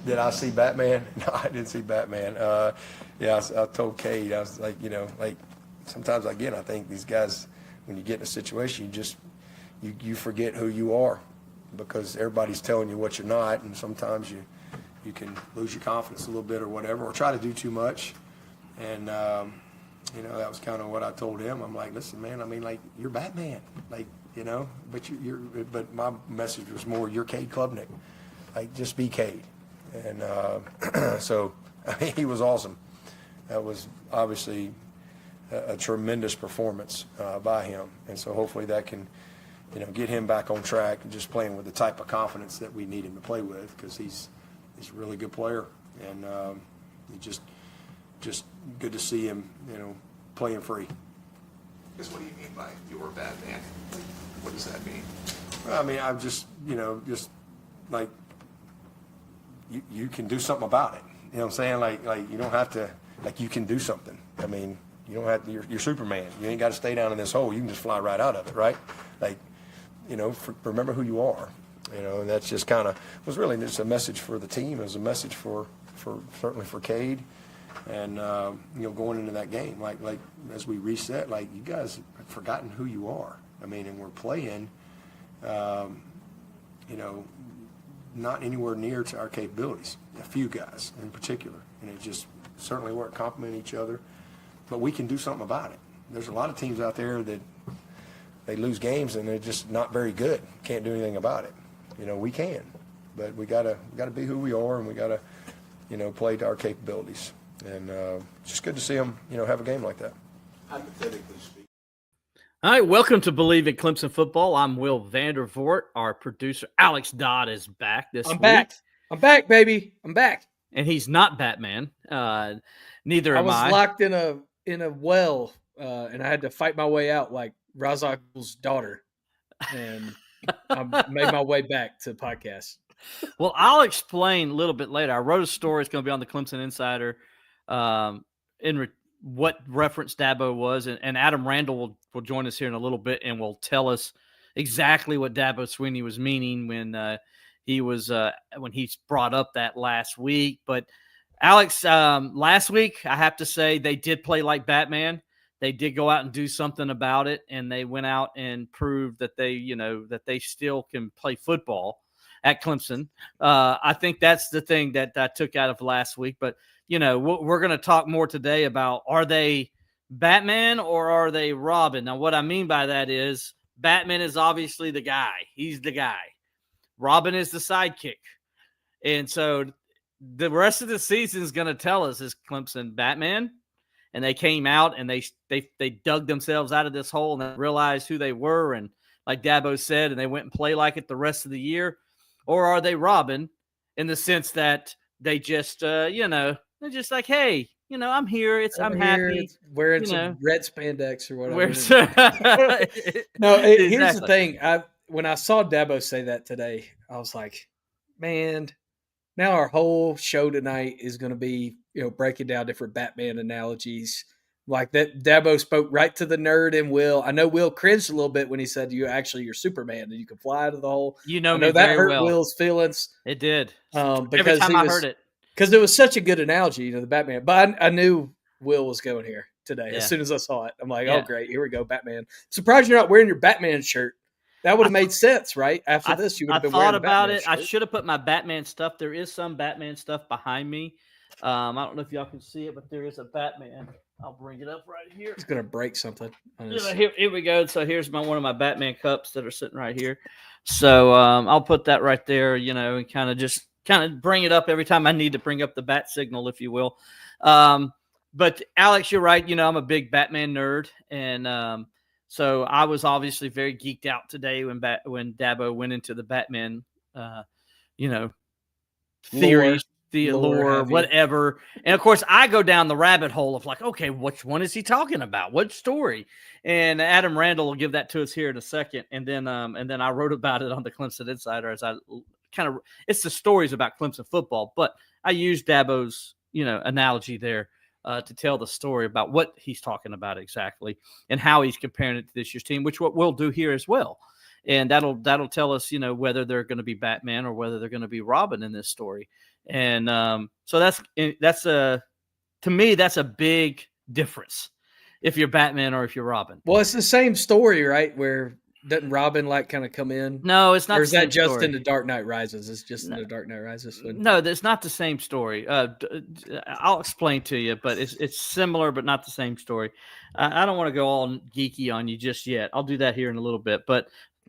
Did I see Batman? No, I didn't see Batman. I told Cade, I was like, sometimes I think these guys, when you get in a situation, you forget who you are because everybody's telling you what you're not, and sometimes you can lose your confidence a little bit or whatever, or try to do too much. And, that was kind of what I told him. I'm like, listen, man, you're Batman. But my message was more, you're Cade Klubnik. Just be Cade. And so he was awesome. That was obviously a tremendous performance by him. And so hopefully that can, get him back on track and just playing with the type of confidence that we need him to play with, because he's a really good player. And just good to see him, playing free. What do you mean by you're Batman? What does that mean? Well, I'm just, you can do something about it. You know what I'm saying? You don't have to, you can do something. You don't have to, you're Superman. You ain't got to stay down in this hole. You can just fly right out of it, right? Remember who you are. And that's just kind of, was really just a message for the team. It was a message for certainly for Cade. And, going into that game, as we reset, you guys have forgotten who you are. And we're playing, not anywhere near to our capabilities, a few guys in particular. And it just certainly weren't complementing each other. But we can do something about it. There's a lot of teams out there that they lose games and they're just not very good. Can't do anything about it. We can. But we gotta be who we are, and we gotta, play to our capabilities. And just good to see them, have a game like that. Hypothetically speaking. All right, welcome to Bleav in Clemson Football. I'm Will Vandervort. Our producer, Alex Dodd, is back this week. I'm back, baby. I'm back. And he's not Batman. Neither am I. I was locked in a well, and I had to fight my way out like Ra's al Ghul's daughter. And I made my way back to the podcast. Well, I'll explain a little bit later. I wrote a story. It's going to be on the Clemson Insider what reference Dabo was. And Adam Randall will join us here in a little bit and will tell us exactly what Dabo Swinney was meaning when he brought up that last week. But Alex, last week, I have to say they did play like Batman. They did go out and do something about it, and they went out and proved that they still can play football at Clemson. I think that's the thing that I took out of last week. But, we're going to talk more today about, are they Batman or are they Robin? Now, what I mean by that is Batman is obviously the guy. He's the guy. Robin is the sidekick. And so the rest of the season is going to tell us, is Clemson Batman? And they came out and they dug themselves out of this hole and they realized who they were. And like Dabo said, and they went and played like it the rest of the year. Or are they Robin in the sense that they just, they're just like, hey, I'm here. I'm happy. Wearing some red spandex or whatever. Exactly. Here's the thing. When I saw Dabo say that today, I was like, man, now our whole show tonight is going to be, breaking down different Batman analogies. Like that, Dabo spoke right to the nerd in Will. I know Will cringed a little bit when he said, you're Superman and you can fly out of the hole. I know that hurt Will's feelings. It did. Every time I heard it. Because it was such a good analogy, the Batman. But I knew Will was going here today. Yeah. As soon as I saw it, I'm like, oh, great. Here we go, Batman. Surprised you're not wearing your Batman shirt. That would have made sense, right? After this, you would have been wearing the Batman I thought about it. shirt. I should have put my Batman stuff. There is some Batman stuff behind me. I don't know if y'all can see it, but there is a Batman. I'll bring it up right here. He's going to break something. Here we go. So here's one of my Batman cups that are sitting right here. So I'll put that right there, and kind of bring it up every time I need to bring up the bat signal, if you will. But Alex, you're right. I'm a big Batman nerd. And so I was obviously very geeked out today when Dabo went into the Batman, theories. The lore, whatever. And of course, I go down the rabbit hole of like, okay, which one is he talking about? What story? And Adam Randall will give that to us here in a second. And then I wrote about it on the Clemson Insider as I it's the stories about Clemson football, but I used Dabo's, analogy there to tell the story about what he's talking about exactly and how he's comparing it to this year's team, which what we'll do here as well. and that'll tell us, whether they're going to be Batman or whether they're going to be Robin in this story. And so to me, that's a big difference if you're Batman or if you're Robin. Well, it's the same story, right? Where doesn't Robin kind of come in? No, it's not. Or is that just story. in the Dark Knight Rises? It's just in the Dark Knight Rises. No, that's not the same story. I'll explain to you, but it's similar, but not the same story. I don't want to go all geeky on you just yet. I'll do that here in a little bit, but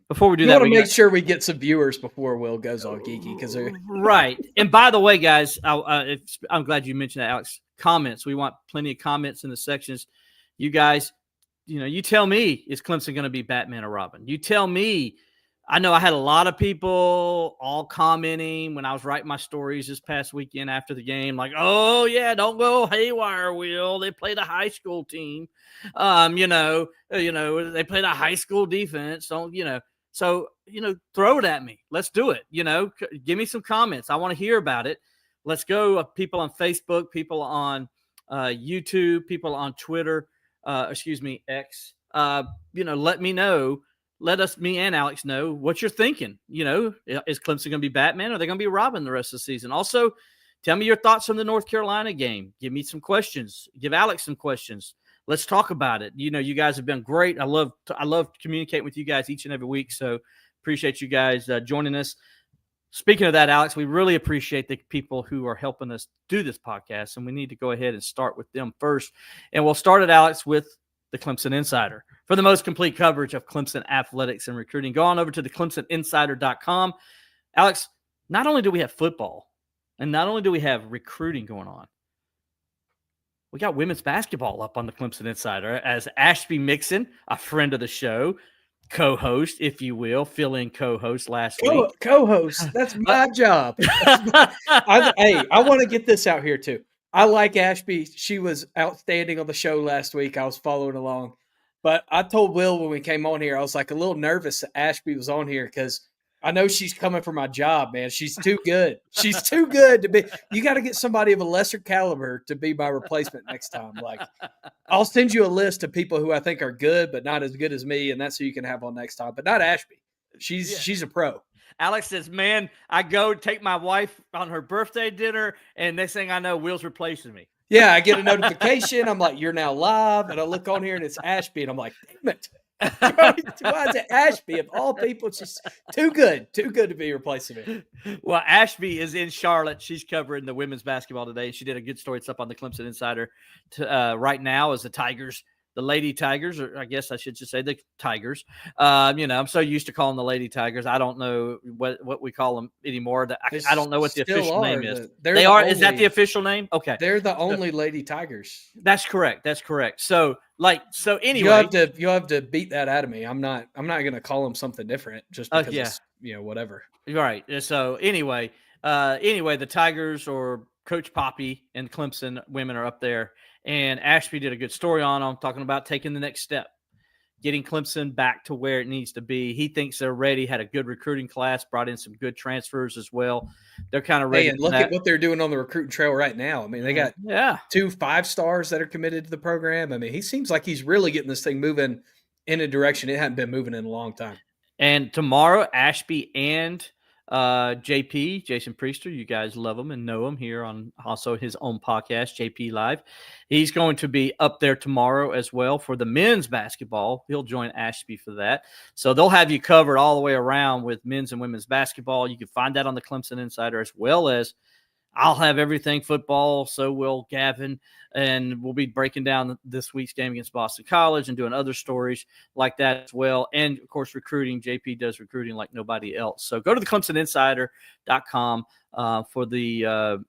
before we do that, we want to make sure we get some viewers before Will goes all geeky because they're right. And by the way, guys, I'm glad you mentioned that, Alex. Comments. We want plenty of comments in the sections. You guys, you tell me, is Clemson going to be Batman or Robin? You tell me. I know I had a lot of people all commenting when I was writing my stories this past weekend after the game, like, oh yeah, don't go haywire, Will. They played a high school team. They played a high school defense. So, throw it at me. Let's do it. Give me some comments. I want to hear about it. Let's go. People on Facebook, people on YouTube, people on Twitter, X. Let me know. Let me and Alex know what you're thinking. Is Clemson going to be Batman or are they going to be Robin the rest of the season? Also, tell me your thoughts from the North Carolina game. Give me some questions. Give Alex some questions. Let's talk about it. You guys have been great. I love communicating with you guys each and every week. So appreciate you guys joining us. Speaking of that, Alex, we really appreciate the people who are helping us do this podcast, and we need to go ahead and start with them first. And we'll start it, Alex, with the Clemson Insider. For the most complete coverage of Clemson athletics and recruiting, go on over to the ClemsonInsider.com. Alex, not only do we have football, and not only do we have recruiting going on, we got women's basketball up on the Clemson Insider as Ashby Mixon, a friend of the show, co-host, if you will, fill-in co-host last week. Co-host. That's my job. I want to get this out here too. I like Ashby. She was outstanding on the show last week. I was following along. But I told Will when we came on here, I was a little nervous that Ashby was on here because I know she's coming for my job, man. She's too good. She's too good to be. You got to get somebody of a lesser caliber to be my replacement next time. I'll send you a list of people who I think are good, but not as good as me, and that's who you can have on next time. But not Ashby. She's a pro. Alex says, man, I go take my wife on her birthday dinner, and next thing I know, Will's replacing me. Yeah, I get a notification. I'm like, you're now live. And I look on here, and it's Ashby. And I'm like, damn it. Why is it Ashby? Of all people, it's just too good to be replacing me. Well, Ashby is in Charlotte. She's covering the women's basketball today. She did a good story. It's up on the Clemson Insider right now as the Tigers, the Lady Tigers, or I guess I should just say the Tigers. I'm so used to calling the Lady Tigers. I don't know what we call them anymore. I don't know what the official name is. They are. Is that the official name? Okay. They're the only Lady Tigers. That's correct. So anyway, you have to beat that out of me. I'm not going to call them something different just because it's, whatever. Right. So anyway, the Tigers or Coach Poppy and Clemson women are up there. And Ashby did a good story on them, talking about taking the next step, getting Clemson back to where it needs to be. He thinks they're ready, had a good recruiting class, brought in some good transfers as well. They're kind of ready. And look at what they're doing on the recruiting trail right now. I mean, they got 2 5-stars that are committed to the program. I mean, he seems like he's really getting this thing moving in a direction it hadn't been moving in a long time. And tomorrow, Ashby and JP, Jason Priester, you guys love him and know him here on also his own podcast, JP Live. He's going to be up there tomorrow as well for the men's basketball. He'll join Ashby for that. So they'll have you covered all the way around with men's and women's basketball. You can find that on the Clemson Insider, as well as I'll have everything football. So will Gavin, and we'll be breaking down this week's game against Boston College and doing other stories like that as well. And of course, recruiting. JP does recruiting like nobody else. So go to the ClemsonInsider.com for the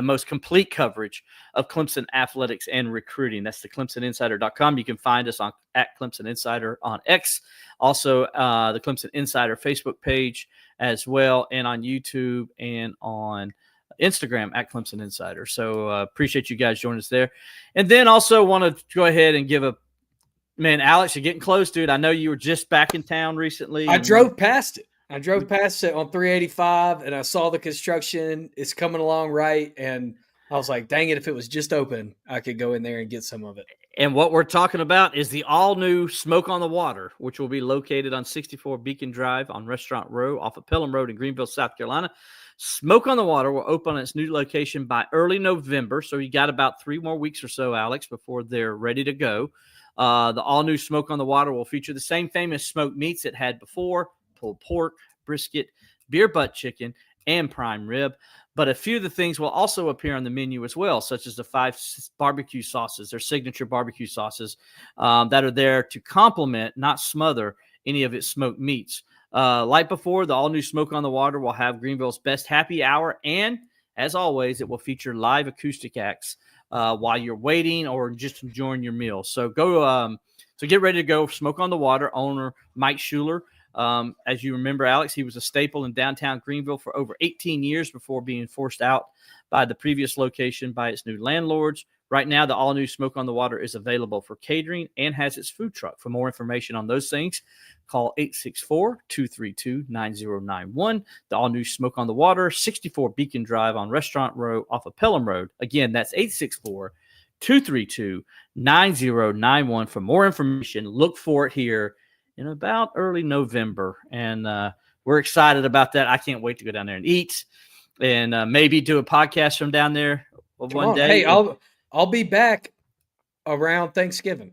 most complete coverage of Clemson athletics and recruiting. That's the ClemsonInsider.com. You can find us at Clemson Insider on X, also the Clemson Insider Facebook page as well, and on YouTube and on Instagram at Clemson Insider. So appreciate you guys joining us there. And then also want to go ahead and give Alex, you're getting close, dude. I know you were just back in town recently. I drove past it. on 385, and I saw the construction. It's coming along right, and I was like, dang it, if it was just open, I could go in there and get some of it. And what we're talking about is the all-new Smoke on the Water, which will be located on 64 Beacon Drive on Restaurant Row off of Pelham Road in Greenville, South Carolina. Smoke on the Water will open on its new location by early November, so you got about 3 more weeks or so, Alex, before they're ready to go. The all-new Smoke on the Water will feature the same famous smoked meats it had before: pulled pork, brisket, beer butt chicken, and prime rib. But a few of the things will also appear on the menu as well, such as the 5 barbecue sauces, their signature barbecue sauces that are there to complement, not smother, any of its smoked meats. Like before, the all-new Smoke on the Water will have Greenville's best happy hour, and as always, it will feature live acoustic acts while you're waiting or just enjoying your meal. So get ready to go. Smoke on the Water owner Mike Schuler. As you remember, Alex, he was a staple in downtown Greenville for over 18 years before being forced out by the previous location by its new landlords. Right now, the all-new Smoke on the Water is available for catering and has its food truck. For more information on those things, call 864-232-9091. The all-new Smoke on the Water, 64 Beacon Drive on Restaurant Row off of Pelham Road. Again, that's 864-232-9091. For more information, look for it here in about early November. And we're excited about that. I can't wait to go down there and eat and maybe do a podcast from down there one day. Hey, I'll be back around Thanksgiving.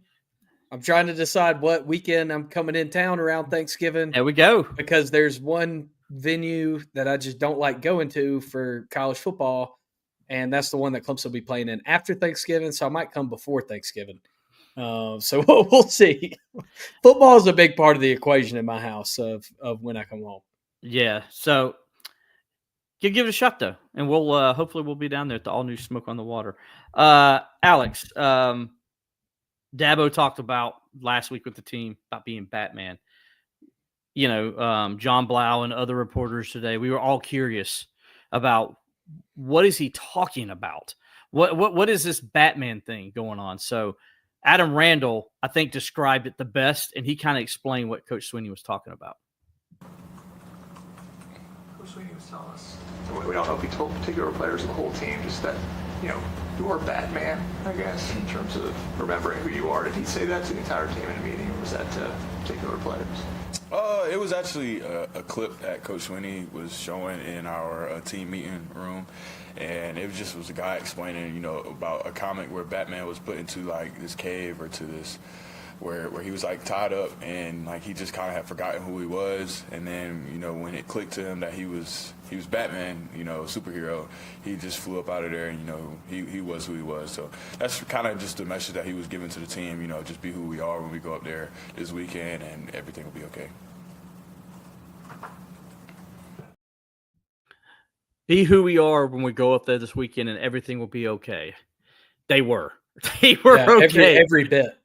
I'm trying to decide what weekend I'm coming in town around Thanksgiving. There we go. Because there's one venue that I just don't like going to for college football, and that's the one that Clemson will be playing in after Thanksgiving, so I might come before Thanksgiving. So we'll see. Football is a big part of the equation in my house of when I come home. Yeah. So give it a shot though, and we'll hopefully we'll be down there at the all new Smoke on the Water. Alex, Dabo talked about last week with the team about being Batman. You know, John Bleav and other reporters today, we were all curious about what is he talking about? What is this Batman thing going on? So Adam Randall, I think, described it the best, and he kind of explained what Coach Swinney was talking about. Coach Swinney was telling us, we don't know if he told particular players or the whole team, just that, you know, you are Batman, I guess, in terms of remembering who you are. Did he say that to the entire team in a meeting, or was that to particular players? It was actually a clip that Coach Swinney was showing in our team meeting room. And it was a guy explaining, you know, about a comic where Batman was put into like this cave or to this where he was like tied up, and like he just kind of had forgotten who he was. And then, you know, when it clicked to him that he was Batman, you know, superhero, he just flew up out of there, and you know, he was who he was. So that's kind of just the message that he was giving to the team, you know, just be who we are when we go up there this weekend, and everything will be okay. Be who we are when we go up there this weekend, and everything will be okay. They were okay.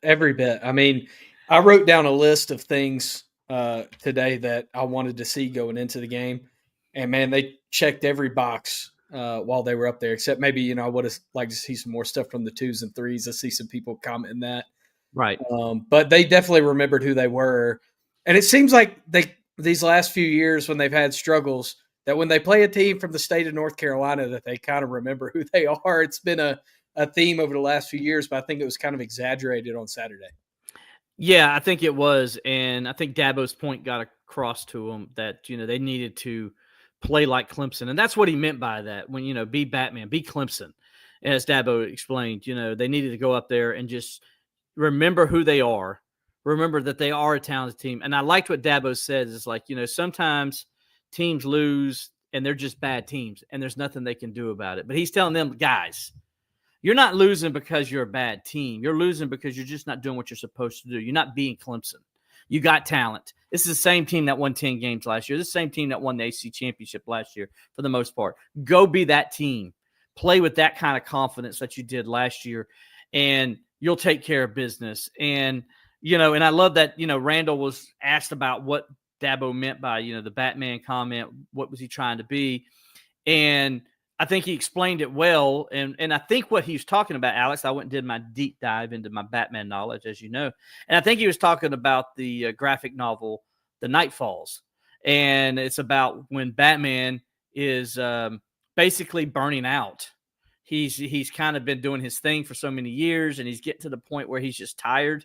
Every bit. I mean, I wrote down a list of things today that I wanted to see going into the game, and man, they checked every box while they were up there. Except maybe, you know, I would have liked to see some more stuff from the 2s and 3s. I see some people commenting that, right? But they definitely remembered who they were, and it seems like these last few years when they've had struggles, that when they play a team from the state of North Carolina, that they kind of remember who they are. It's been a theme over the last few years, but I think it was kind of exaggerated on Saturday. Yeah, I think it was. And I think Dabo's point got across to them that, you know, they needed to play like Clemson. And that's what he meant by that. When, you know, be Batman, be Clemson. As Dabo explained, you know, they needed to go up there and just remember who they are. Remember that they are a talented team. And I liked what Dabo said. Is like, you know, sometimes teams lose and they're just bad teams and there's nothing they can do about it. But he's telling them, guys, you're not losing because you're a bad team. You're losing because you're just not doing what you're supposed to do. You're not being Clemson. You got talent. This is the same team that won 10 games last year. This is the same team that won the AC championship last year for the most part. Go be that team. Play with that kind of confidence that you did last year, and you'll take care of business. And, you know, and I love that, you know, Randall was asked about what Dabo meant by, you know, the Batman comment. What was he trying to be? And I think he explained it well. And I think what he was talking about, Alex, I went and did my deep dive into my Batman knowledge, as you know. And I think he was talking about the graphic novel, The Night Falls. And it's about when Batman is basically burning out. he's kind of been doing his thing for so many years, and he's getting to the point where he's just tired.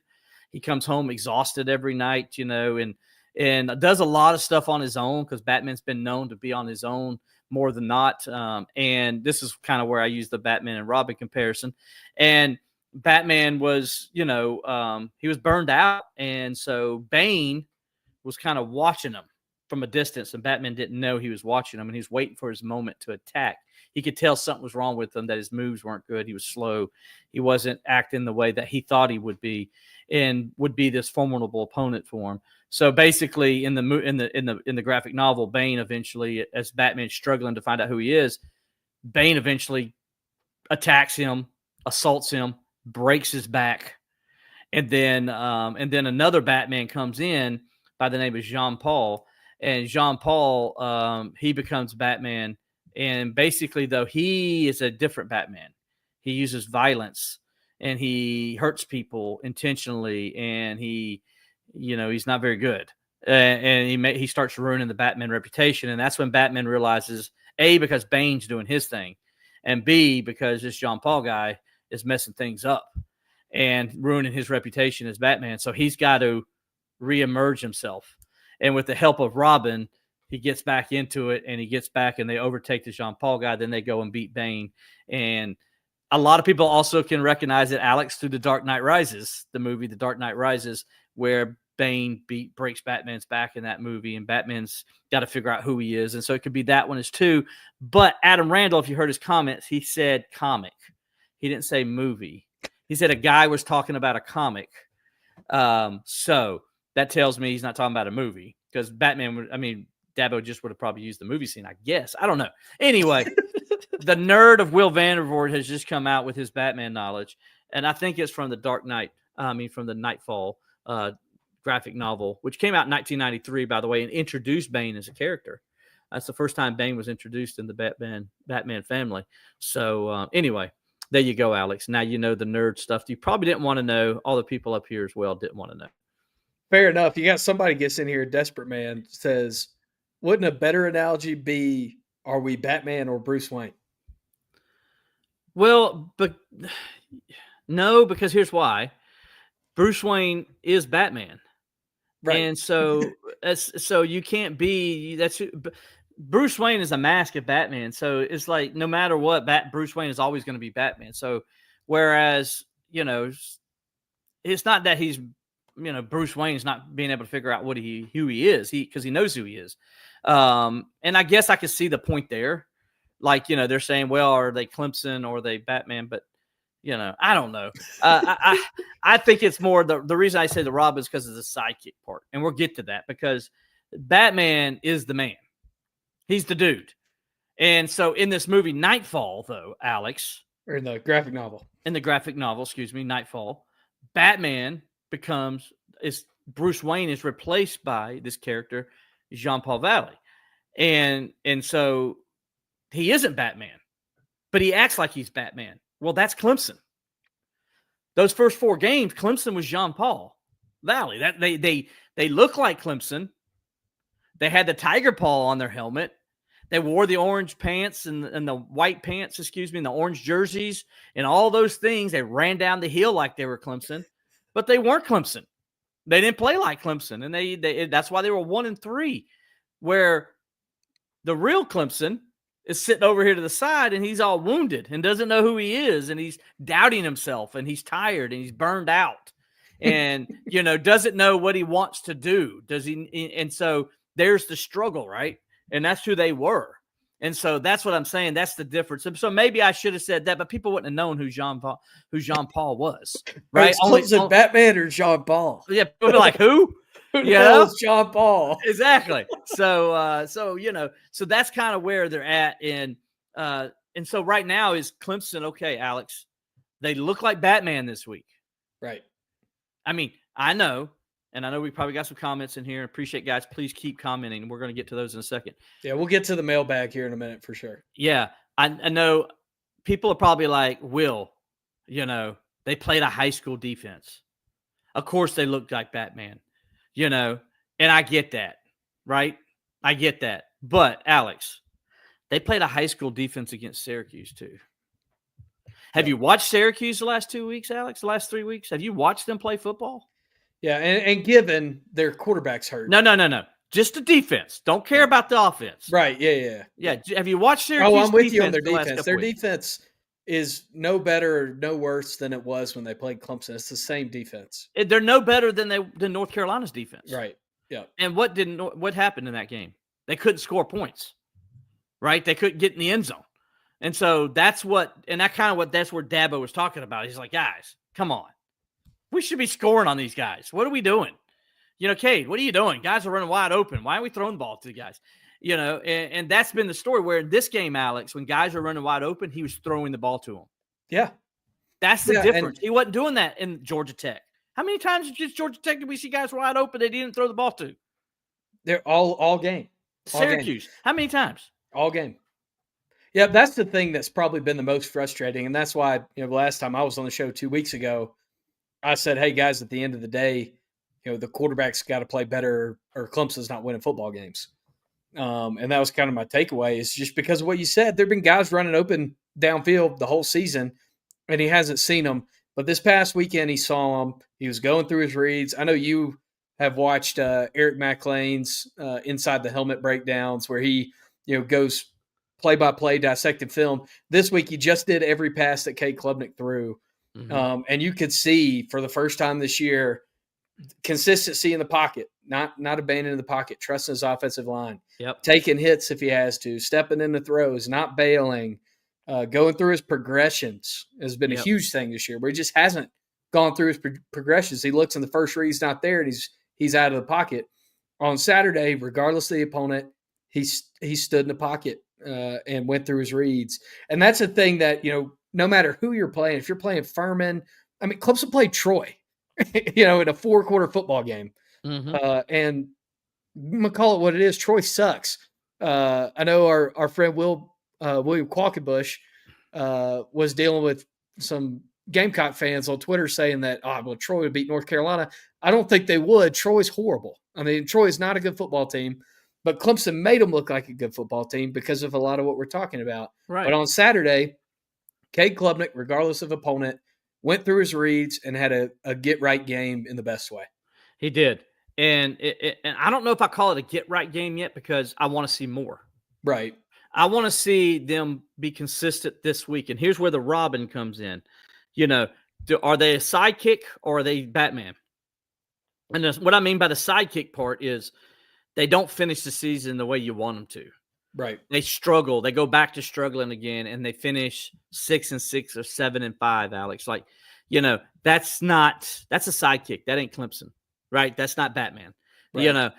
He comes home exhausted every night, and does a lot of stuff on his own because Batman's been known to be on his own more than not. And this is kind of where I use the Batman and Robin comparison. And Batman was, he was burned out. And so Bane was kind of watching him from a distance, and Batman didn't know he was watching him, and he was waiting for his moment to attack. He could tell something was wrong with him, that his moves weren't good. He was slow. He wasn't acting the way that he thought he would be, and would be this formidable opponent for him. So basically, in the graphic novel, Bane eventually, as Batman's struggling to find out who he is, Bane eventually attacks him, assaults him, breaks his back, and then another Batman comes in by the name of Jean-Paul, and Jean-Paul he becomes Batman, and basically though he is a different Batman. He uses violence and he hurts people intentionally, and he's not very good, and he starts ruining the Batman reputation, and that's when Batman realizes, A, because Bane's doing his thing, and B, because this Jean-Paul guy is messing things up and ruining his reputation as Batman. So he's got to reemerge himself. And with the help of Robin, he gets back into it, and he gets back, and they overtake the Jean-Paul guy. Then they go and beat Bane. And a lot of people also can recognize it, Alex, through The Dark Knight Rises, the movie The Dark Knight Rises, where Bane breaks Batman's back in that movie, and Batman's got to figure out who he is. And so it could be that one as too. But Adam Randall, if you heard his comments, he said comic. He didn't say movie. He said a guy was talking about a comic. So that tells me he's not talking about a movie, because Dabo just would have probably used the movie scene, I guess. I don't know. Anyway, the nerd of Will Vandervort has just come out with his Batman knowledge, and I think it's from the from the Nightfall graphic novel, which came out in 1993, by the way, and introduced Bane as a character. That's the first time Bane was introduced in the Batman family. So anyway, there you go, Alex. Now you know the nerd stuff you probably didn't want to know. All the people up here as well didn't want to know. Fair enough. You got somebody gets in here, Desperate Man says, wouldn't a better analogy be, are we Batman or Bruce Wayne? Well, but no, because here's why. Bruce Wayne is Batman. Right. And so you can't be Bruce Wayne is a mask of Batman. So it's like, no matter what, Bruce Wayne is always going to be Batman. So whereas, it's not that he's, Bruce Wayne's not being able to figure out who he is, because he knows who he is. And I guess I could see the point there. Like, they're saying, well, are they Clemson or are they Batman? But, I don't know. I think it's more the reason I say the Robin is because of the sidekick part. And we'll get to that, because Batman is the man. He's the dude. And so in this movie, Nightfall, though, Alex. Or in the graphic novel. Nightfall, Batman Bruce Wayne is replaced by this character, Jean-Paul Valley. And so he isn't Batman, but he acts like he's Batman. Well, that's Clemson. Those first 4 games, Clemson was Jean-Paul Valley. That they look like Clemson. They had the tiger paw on their helmet. They wore the orange pants and the white pants, and the orange jerseys and all those things. They ran down the hill like they were Clemson, but they weren't Clemson. They didn't play like Clemson, and that's why they were 1-3. Where the real Clemson is sitting over here to the side, and he's all wounded and doesn't know who he is, and he's doubting himself, and he's tired, and he's burned out, and doesn't know what he wants to do. Does he? And so there's the struggle, right? And that's who they were. And so that's what I'm saying. That's the difference. So maybe I should have said that, but people wouldn't have known who Jean-Paul was, right? Was it Batman or Jean-Paul? Yeah, people be like, who? It's Jean-Paul. Exactly. So so that's kind of where they're at. And so right now is Clemson. Okay, Alex, they look like Batman this week. Right. I mean, I know we probably got some comments in here. Appreciate guys. Please keep commenting. We're going to get to those in a second. Yeah, we'll get to the mailbag here in a minute for sure. Yeah. I know people are probably like, Will, they played a high school defense. Of course they looked like Batman, and I get that, right? I get that. But, Alex, they played a high school defense against Syracuse too. Have you watched Syracuse the last 2 weeks, Alex? The last 3 weeks? Have you watched them play football? Yeah, and given their quarterback's hurt. No. Just the defense. Don't care about the offense. Right, yeah. Yeah. Have you watched Syracuse? Oh, I'm with you on their the last defense. couple Their weeks? defense is no better or no worse than it was when they played Clemson. It's the same defense. They're no better than North Carolina's defense. Right. Yeah. And what happened in that game? They couldn't score points. Right? They couldn't get in the end zone. And so that's where Dabo was talking about. He's like, guys, come on. We should be scoring on these guys. What are we doing? Cade, what are you doing? Guys are running wide open. Why aren't we throwing the ball to the guys? And that's been the story where in this game, Alex, when guys are running wide open, he was throwing the ball to them. Yeah. That's the difference. He wasn't doing that in Georgia Tech. How many times did Georgia Tech did we see guys wide open they didn't throw the ball to? They're all game. Syracuse. How many times? All game. Yeah, that's the thing that's probably been the most frustrating. And that's why, the last time I was on the show 2 weeks ago, I said, hey, guys, at the end of the day, the quarterback's got to play better or Clemson's not winning football games. And that was kind of my takeaway is just because of what you said. There have been guys running open downfield the whole season, and he hasn't seen them. But this past weekend, he saw them. He was going through his reads. I know you have watched Eric McLean's Inside the Helmet breakdowns where he goes play-by-play dissected film. This week, he just did every pass that Cade Klubnik threw. Mm-hmm. And you could see for the first time this year, consistency in the pocket, not abandoning the pocket, trusting his offensive line, taking hits if he has to, stepping into throws, not bailing, going through his progressions has been a huge thing this year, where he just hasn't gone through his progressions. He looks in the first read, he's not there, and he's out of the pocket. On Saturday, regardless of the opponent, he stood in the pocket and went through his reads. And that's a thing that, no matter who you're playing, if you're playing Furman, I mean, Clemson played Troy, in a 4-quarter football game. Mm-hmm. And I'm going to call it what it is. Troy sucks. I know our friend William Qualkenbush was dealing with some Gamecock fans on Twitter saying that, Troy would beat North Carolina. I don't think they would. Troy's horrible. I mean, Troy is not a good football team, but Clemson made them look like a good football team because of a lot of what we're talking about. Right. But on Saturday, Cade Klubnik, regardless of opponent, went through his reads and had a get-right game in the best way. He did. And and I don't know if I call it a get-right game yet because I want to see more. Right. I want to see them be consistent this week. And here's where the Robin comes in. Are they a sidekick or are they Batman? And what I mean by the sidekick part is they don't finish the season the way you want them to. Right. They struggle. They go back to struggling again, and they finish 6-6 or 7-5, Alex. That's a sidekick. That ain't Clemson, right? That's not Batman, right.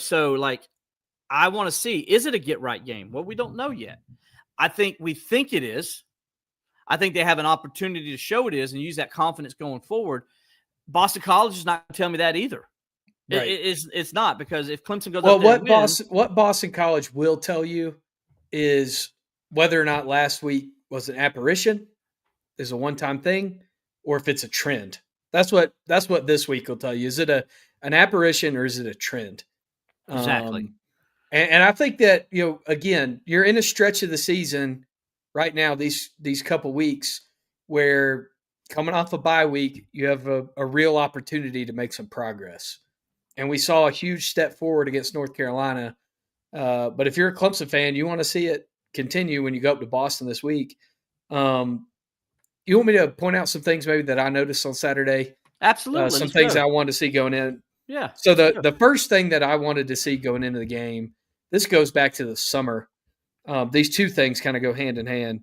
So I want to see, is it a get-right game? Well, we don't know yet. We think it is. I think they have an opportunity to show it is and use that confidence going forward. Boston College is not going to tell me that either. Right. It's not, because if Clemson goes up there what Boston College will tell you is whether or not last week was an apparition, is a one-time thing, or if it's a trend. That's what this week will tell you. Is it an apparition or is it a trend? Exactly. And I think that, again, you're in a stretch of the season right now, these couple weeks, where coming off a bye week, you have a real opportunity to make some progress. And we saw a huge step forward against North Carolina. But if you're a Clemson fan, you want to see it continue when you go up to Boston this week. You want me to point out some things maybe that I noticed on Saturday? Absolutely. Some things I wanted to see going in. Yeah. So the first thing that I wanted to see going into the game, this goes back to the summer. These two things kind of go hand in hand.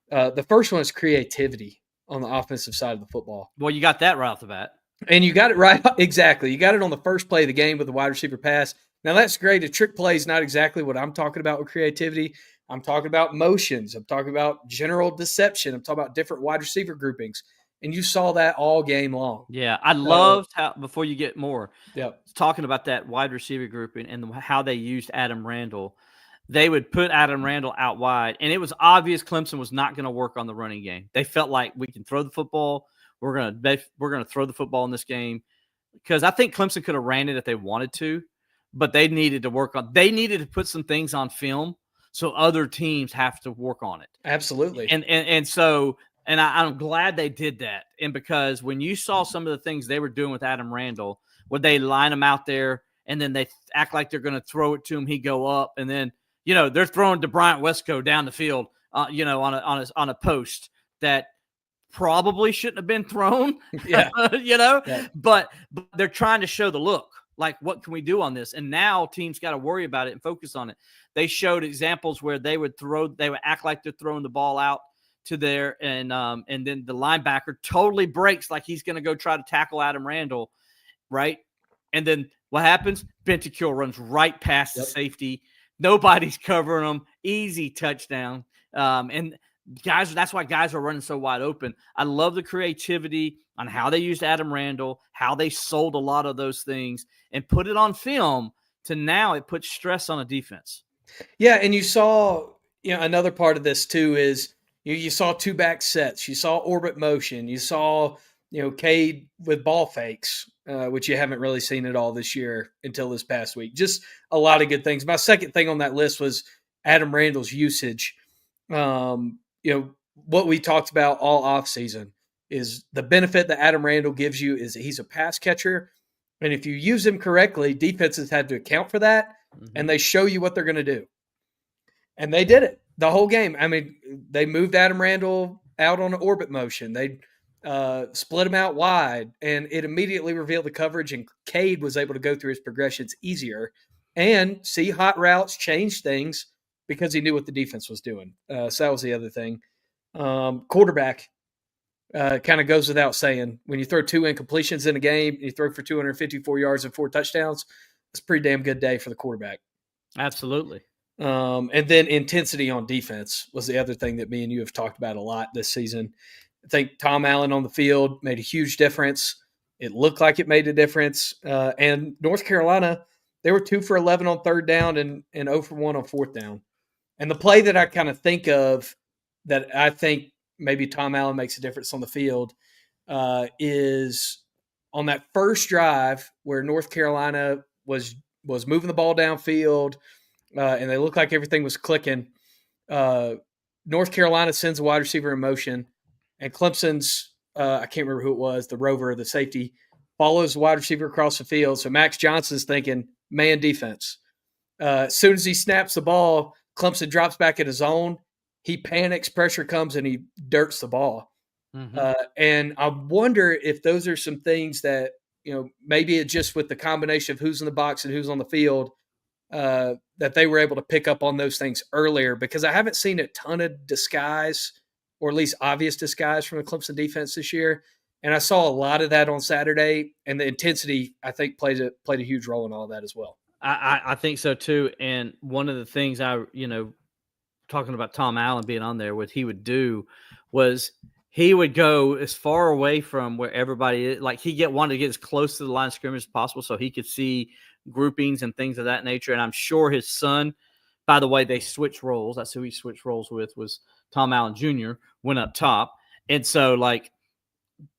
The first one is creativity on the offensive side of the football. Well, you got that right off the bat. And you got it right. Exactly. You got it on the first play of the game with the wide receiver pass. Now, that's great. A trick play is not exactly what I'm talking about with creativity. I'm talking about motions. I'm talking about general deception. I'm talking about different wide receiver groupings. And you saw that all game long. Yeah. I loved how, before you get more, talking about that wide receiver grouping and how they used Adam Randall. They would put Adam Randall out wide, and it was obvious Clemson was not going to work on the running game. They felt like we can throw the football. We're gonna throw the football in this game, because I think Clemson could have ran it if they wanted to, but they needed to work on. They needed to put some things on film So other teams have to work on it. Absolutely. And so I'm glad they did that. And because when you saw some of the things they were doing with Adam Randall, would they line him out there and then they act like they're going to throw it to him, he go up, and then they're throwing DeBryant Wesco down the field, on a post that probably shouldn't have been thrown. Yeah. Yeah. But they're trying to show the look. Like, what can we do on this? And now teams got to worry about it and focus on it. They showed examples where they would act like they're throwing the ball out to there, and then the linebacker totally breaks like he's going to go try to tackle Adam Randall, right? And then what happens? Bentancur runs right past the safety. Nobody's covering him. Easy touchdown. And guys, that's why guys are running so wide open. I love the creativity on how they used Adam Randall, how they sold a lot of those things and put it on film to now it puts stress on a defense. Yeah, and you saw, another part of this too is you saw two back sets, you saw orbit motion, you saw, Cade with ball fakes, which you haven't really seen at all this year until this past week. Just a lot of good things. My second thing on that list was Adam Randall's usage. What we talked about all offseason is the benefit that Adam Randall gives you is that he's a pass catcher. And if you use him correctly, defenses had to account for that, and they show you what they're going to do. And they did it the whole game. I mean, they moved Adam Randall out on an orbit motion. They split him out wide, and it immediately revealed the coverage, and Cade was able to go through his progressions easier and see hot routes, change things because he knew what the defense was doing. So that was the other thing. Quarterback kind of goes without saying. When you throw 2 incompletions in a game, you throw for 254 yards and 4 touchdowns, it's a pretty damn good day for the quarterback. Absolutely. And then intensity on defense was the other thing that me and you have talked about a lot this season. I think Tom Allen on the field made a huge difference. It looked like it made a difference. And North Carolina, they were 2 for 11 on third down and 0 for 1 on fourth down. And the play that I kind of think of that I think maybe Tom Allen makes a difference on the field is on that first drive where North Carolina was moving the ball downfield and they looked like everything was clicking. North Carolina sends a wide receiver in motion, and Clemson's I can't remember who it was, the rover, the safety, follows the wide receiver across the field. So Max Johnson's thinking man defense. As soon as he snaps the ball, Clemson drops back in his zone. He panics, pressure comes, and he dirts the ball. And I wonder if those are some things that, maybe it's just with the combination of who's in the box and who's on the field, that they were able to pick up on those things earlier, because I haven't seen a ton of disguise, or at least obvious disguise, from the Clemson defense this year. And I saw a lot of that on Saturday, and the intensity, I think, played a huge role in all of that as well. I think so too. And one of the things talking about Tom Allen being on there, what he would do was he would go as far away from where everybody is. Like wanted to get as close to the line of scrimmage as possible so he could see groupings and things of that nature. And I'm sure his son, by the way, they switched roles. That's who he switched roles with, was Tom Allen Jr., went up top. And so,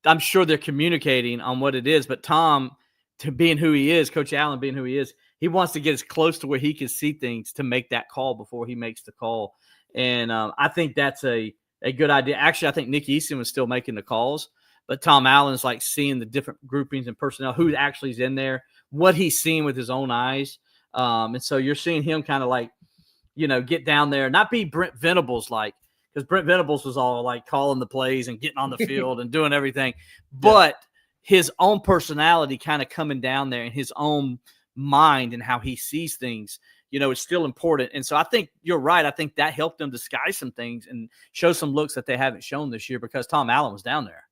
I'm sure they're communicating on what it is. But Tom, to being who he is, Coach Allen being who he is, he wants to get as close to where he can see things to make that call before he makes the call. And I think that's a good idea. Actually, I think Nick Easton was still making the calls, but Tom Allen's seeing the different groupings and personnel, who actually is in there, what he's seeing with his own eyes. And so you're seeing him kind of get down there, not be Brent Venables because Brent Venables was all calling the plays and getting on the field and doing everything. But his own personality kind of coming down there and his own mind and how he sees things, is still important. And so I think you're right. I think that helped them disguise some things and show some looks that they haven't shown this year because Tom Allen was down there.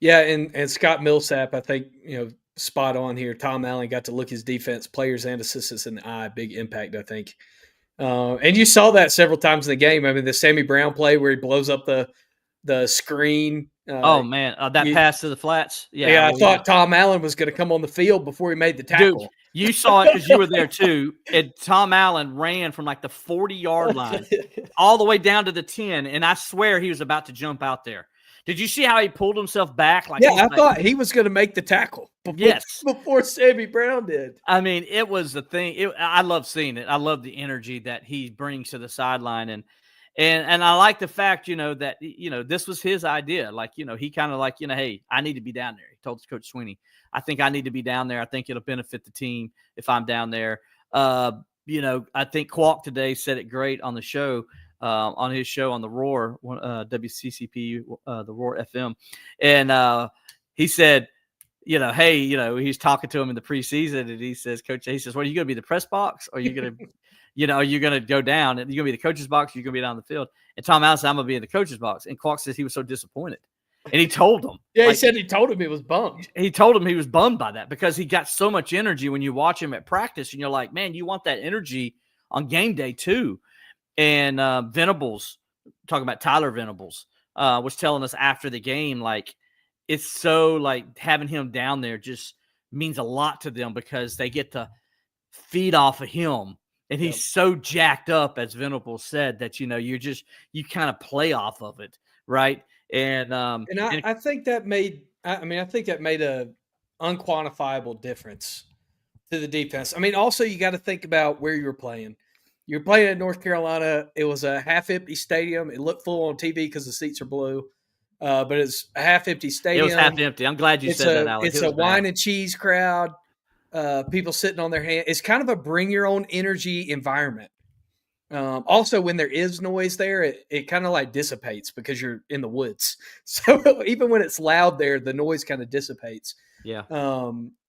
Yeah, and Scott Millsap, I think, spot on here. Tom Allen got to look his defense, players and assistants in the eye. Big impact, I think. And you saw that several times in the game. I mean, the Sammy Brown play where he blows up the screen. That pass to the flats. Yeah, I thought Tom Allen was going to come on the field before he made the tackle. Dude, you saw it because you were there too. And Tom Allen ran from the 40-yard line all the way down to the 10, and I swear he was about to jump out there. Did you see how he pulled himself back? Like, Yeah, I thought he was going to make the tackle before Sammy Brown did. I mean, it was the thing. I love seeing it. I love the energy that he brings to the sideline, and I like the fact, that this was his idea. Like, he kind of like, hey, I need to be down there. He told Coach Swinney, I think I need to be down there. I think it'll benefit the team if I'm down there. I think Kwok today said it great on the show. On his show on the Roar, WCCP, the Roar FM. And he said, hey, he's talking to him in the preseason, and he says, Coach, he says, well, are you going to be the press box? Or are you going to, are you going to go down? And you're going to be the coach's box? Or you're going to be down the field? And Tom Allen said, I'm going to be in the coach's box. And Kwok says he was so disappointed. And he told him. Yeah, he said he told him he was bummed. He told him he was bummed by that because he got so much energy when you watch him at practice. And you're like, man, you want that energy on game day too. And Venables, talking about Tyler Venables, was telling us after the game, like, it's so like having him down there just means a lot to them because they get to feed off of him. And he's so jacked up, as Venables said, that, you kind of play off of it. Right. And I think that made a unquantifiable difference to the defense. I mean, also you got to think about where you're playing. You're playing at North Carolina. It was a half-empty stadium. It looked full on TV because the seats are blue, but it's a half-empty stadium. It was half-empty. I'm glad you said that, Alex. It's a wine and cheese crowd. People sitting on their hands. It's kind of a bring-your-own-energy environment. Also, when there is noise there, it kind of like dissipates because you're in the woods. So even when it's loud there, the noise kind of dissipates. Yeah.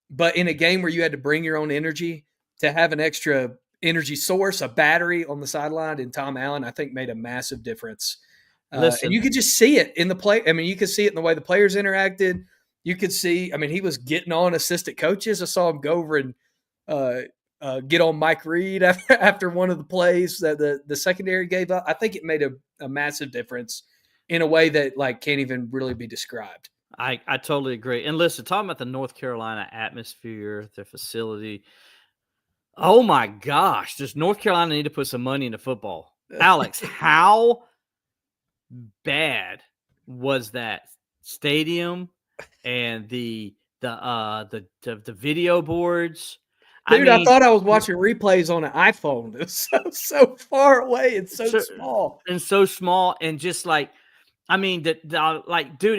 But in a game where you had to bring your own energy, to have an extra energy source, a battery on the sideline, and Tom Allen, I think, made a massive difference. And you could just see it in the play. I mean, you could see it in the way the players interacted. You could see, I mean, he was getting on assistant coaches. I saw him go over and get on Mike Reed after one of the plays that the secondary gave up. I think it made a massive difference in a way that like can't even really be described. I totally agree. And listen, talking about the North Carolina atmosphere, their facility. Oh my gosh, does North Carolina need to put some money into football? Alex, how bad was that stadium and the video boards? Dude, I thought I was watching replays on an iPhone. It was so far away and so small. And so small, and just like, I mean, dude,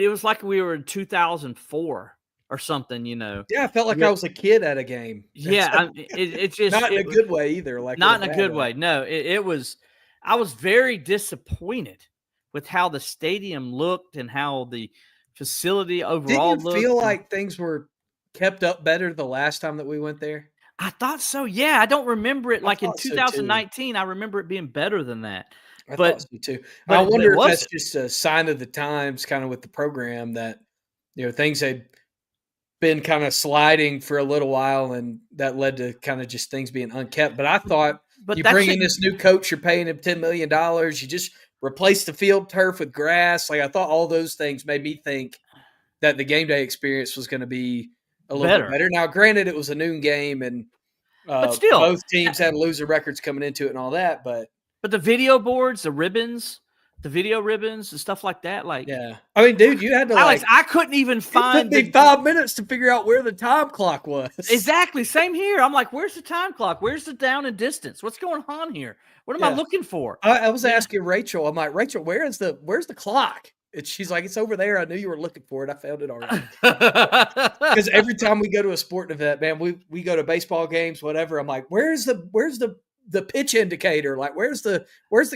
it was like we were in 2004 or something, Yeah, I felt like I was a kid at a game. Yeah, it's just not in a good way either. Like not in a good way. No, it was. I was very disappointed with how the stadium looked and how the facility overall looked. Did you feel like things were kept up better the last time that we went there? I thought so. Yeah, I don't remember it like in 2019. I remember it being better than that. I thought so too. I wonder if that's just a sign of the times, kind of with the program, that things had been kind of sliding for a little while, and that led to kind of just things being unkept. But I thought you bring in this new coach, you're paying him $10 million. You just replace the field turf with grass. Like I thought all those things made me think that the game day experience was going to be a little bit better. Now, granted, it was a noon game, and but still, both teams had loser records coming into it and all that. But the video boards, the ribbons, the video ribbons and stuff like that. Like, yeah, I mean, dude, you had to Alex, I couldn't even find. It took me 5 minutes to figure out where the time clock was. Exactly. Same here. I'm like, where's the time clock? Where's the down and distance? What's going on here? What am I looking for? I was asking Rachel. I'm like, Rachel, where's the clock? And she's like, it's over there. I knew you were looking for it. I found it already. Because every time we go to a sporting event, man, we go to baseball games, whatever. I'm like, where's the pitch indicator? Like, where's the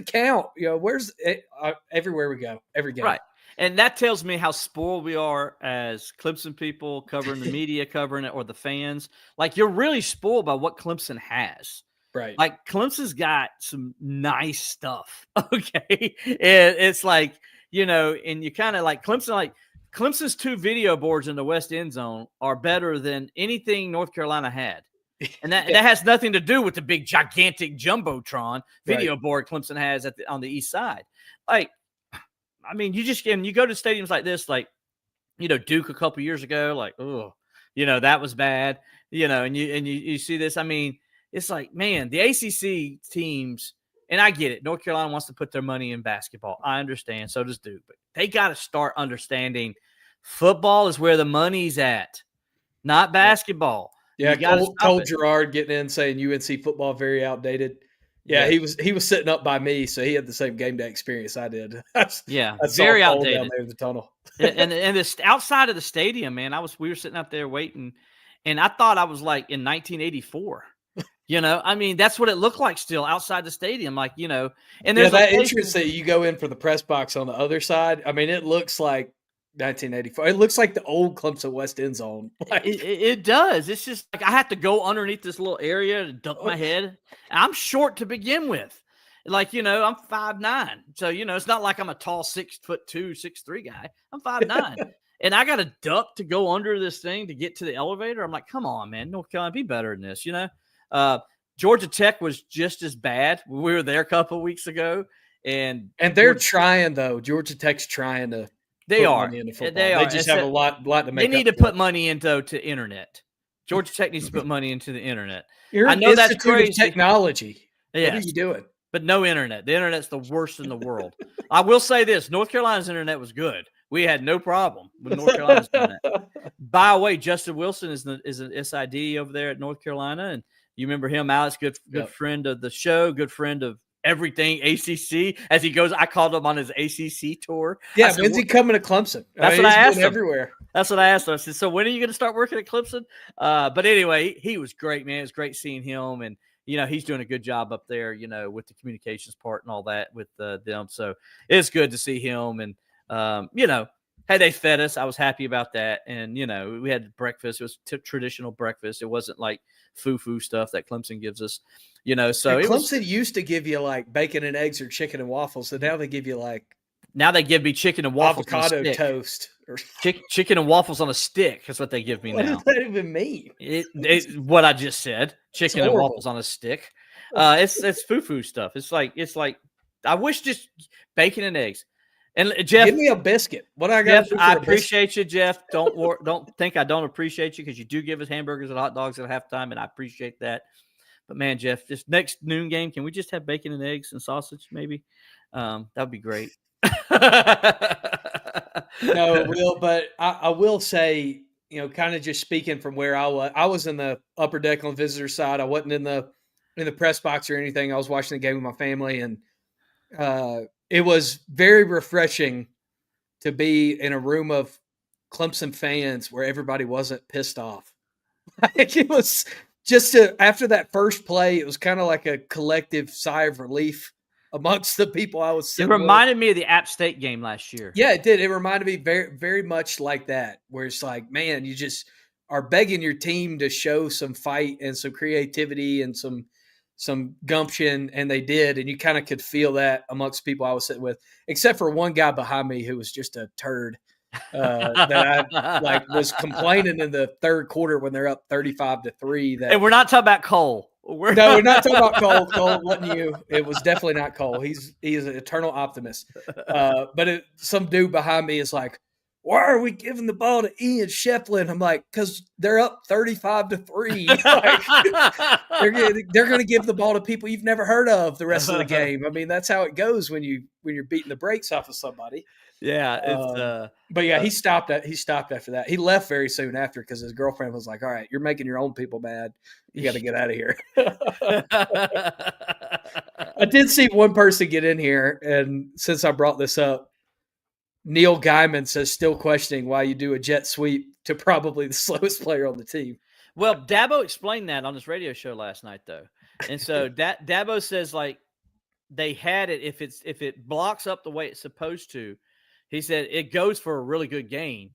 count? Where's it? Everywhere we go, every game. Right. And that tells me how spoiled we are as Clemson people covering the media, covering it, or the fans. Like, you're really spoiled by what Clemson has. Right. Like, Clemson's got some nice stuff. Okay. And it's like, and you kind of like Clemson's 2 video boards in the West End Zone are better than anything North Carolina had. And that has nothing to do with the big, gigantic Jumbotron video board Clemson has on the east side. Like, I mean, you go to stadiums like this, like, Duke a couple years ago, like, oh, that was bad, and you see this. I mean, it's like, man, the ACC teams and I get it. North Carolina wants to put their money in basketball. I understand. So does Duke. But they got to start understanding football is where the money's at, not basketball. Yeah, You Cole Gerard getting in saying UNC football very outdated. Yeah, he was sitting up by me, so he had the same game day experience I did. Yeah, I saw very Cole outdated down there in the tunnel. and this outside of the stadium, man. We were sitting out there waiting, and I thought I was like in 1984. I mean, that's what it looked like still outside the stadium. Like, and there's that entrance that you go in for the press box on the other side. I mean, it looks like 1984. It looks like the old Clemson West End Zone. Like, it does. It's just like I have to go underneath this little area to dump my head. I'm short to begin with. Like, I'm 5'9". So, it's not like I'm a tall 6'2", 6'3" guy. I'm 5'9". And I got to duck to go under this thing to get to the elevator. I'm like, come on, man. North Carolina, be better than this, Georgia Tech was just as bad. We were there a couple of weeks ago, and they're trying though. Georgia Tech's trying to. They are. They just have a lot to make. They need to put money into internet. Georgia Tech needs to put money into the internet. I know that's crazy. Technology. Yes. What are you doing? But no internet. The internet's the worst in the world. I will say this: North Carolina's internet was good. We had no problem with North Carolina's internet. By the way, Justin Wilson is an SID over there at North Carolina, and you remember him, Alex, good friend of the show, good friend of everything ACC. As he goes, I called him on his ACC tour. Yeah, when's he coming to Clemson? That's what I asked him. Everywhere. That's what I asked him. I said, so when are you going to start working at Clemson? But anyway, he was great, man. It was great seeing him, and he's doing a good job up there, with the communications part and all that with them. So it's good to see him, and hey, they fed us. I was happy about that, and we had breakfast. It was traditional breakfast. It wasn't like foo-foo stuff that Clemson gives us, So Clemson used to give you like bacon and eggs or chicken and waffles, so now they give you like me chicken and waffles, avocado toast, or chicken and waffles on a stick. That's what they give me now. What does that even mean? What I just said, chicken and waffles on a stick. It's foo-foo stuff. It's like I wish just bacon and eggs. And Jeff, give me a biscuit. What I got? Jeff, I appreciate you, Jeff. Don't think I don't appreciate you, because you do give us hamburgers and hot dogs at halftime, and I appreciate that. But man, Jeff, this next noon game, can we just have bacon and eggs and sausage? Maybe that would be great. No, it will. But I will say, kind of just speaking from where I was in the upper deck on the visitor side. I wasn't in the press box or anything. I was watching the game with my family, and it was very refreshing to be in a room of Clemson fans where everybody wasn't pissed off. Like, it was just after that first play, it was kind of like a collective sigh of relief amongst the people I was sitting with. It reminded me of the App State game last year. Yeah, it did. It reminded me very, very much like that, where it's like, man, you just are begging your team to show some fight and some creativity and some gumption, and they did, and you kind of could feel that amongst people I was sitting with, except for one guy behind me who was just a turd that I was complaining in the third quarter when they're up 35-3. And we're not talking about Cole. No, we're not talking about Cole. Cole wasn't you. It was definitely not Cole. He is an eternal optimist. But some dude behind me is like, why are we giving the ball to Ian Shefflin? I'm like, because they're up 35-3. Like, they're going to give the ball to people you've never heard of the rest of the game. I mean, that's how it goes when you're beating the brakes off of somebody. Yeah, but yeah, he stopped after that. He left very soon after because his girlfriend was like, "All right, you're making your own people mad. You got to get out of here." I did see one person get in here, and since I brought this up, Neil Gaiman says, still questioning why you do a jet sweep to probably the slowest player on the team. Well, Dabo explained that on his radio show last night, though. And so Dabo says, like, they had it, if it blocks up the way it's supposed to, he said it goes for a really good gain.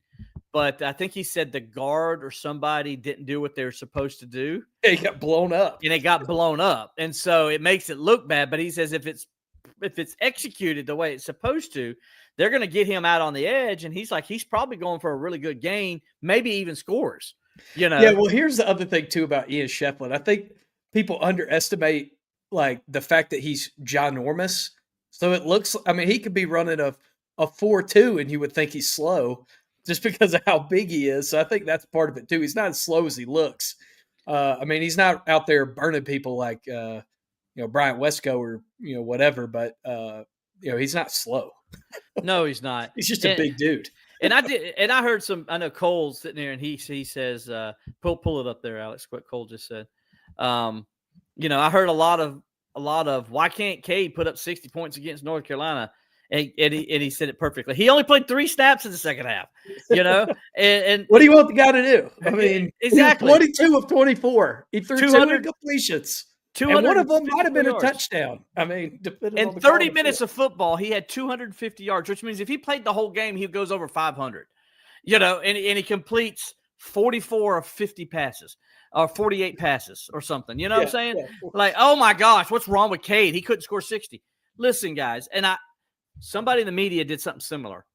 But I think he said the guard or somebody didn't do what they were supposed to do. It got blown up. And it got blown up. And so it makes it look bad. But he says if it's executed the way it's supposed to, they're going to get him out on the edge. And he's like, he's probably going for a really good gain, maybe even scores. Yeah, well, here's the other thing, too, about Ian Shefflin. I think people underestimate, like, the fact that he's ginormous. So it looks – I mean, he could be running a 4.2 and you would think he's slow just because of how big he is. So I think that's part of it, too. He's not as slow as he looks. I mean, he's not out there burning people like Bryant Wesco or whatever, but he's not slow. No, he's not. He's just a big dude. And I heard I know Cole's sitting there and he says, pull it up there, Alex, what Cole just said. I heard a lot of why can't Cade put up 60 points against North Carolina? And he said it perfectly. He only played 3 snaps in the second half, and what do you want the guy to do? I mean, exactly. 22 of 24. He threw 200 completions. And one of them might have been a touchdown. I mean, in 30 minutes of football, he had 250 yards, which means if he played the whole game, he goes over 500. And he completes 44 of 50 passes or 48 passes or something. You know what I'm saying? Yeah. Like, oh my gosh, what's wrong with Cade? He couldn't score 60. Listen, guys, and somebody in the media did something similar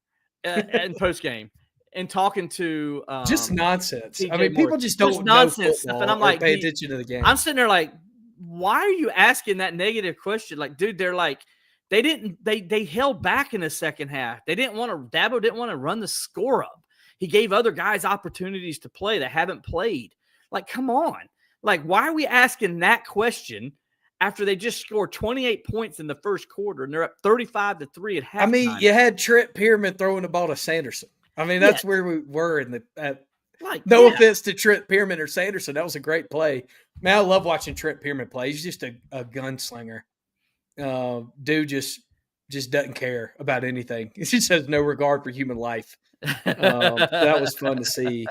in post game and talking to just nonsense. TJ I mean, people just don't know football and I'm like, pay attention to the game. I'm sitting there like, why are you asking that negative question? Like, dude, they're like, they held back in the second half. Dabo didn't want to run the score up. He gave other guys opportunities to play that haven't played. Like, come on. Like, why are we asking that question after they just scored 28 points in the first quarter and they're up 35-3 at halftime? I mean, you had Trent Pierman throwing the ball to Sanderson. I mean, that's where we were in the no offense to Trent Pierman or Sanderson. That was a great play. Man, I love watching Trent Pierman play. He's just a gunslinger. Dude just doesn't care about anything. He just has no regard for human life. That was fun to see.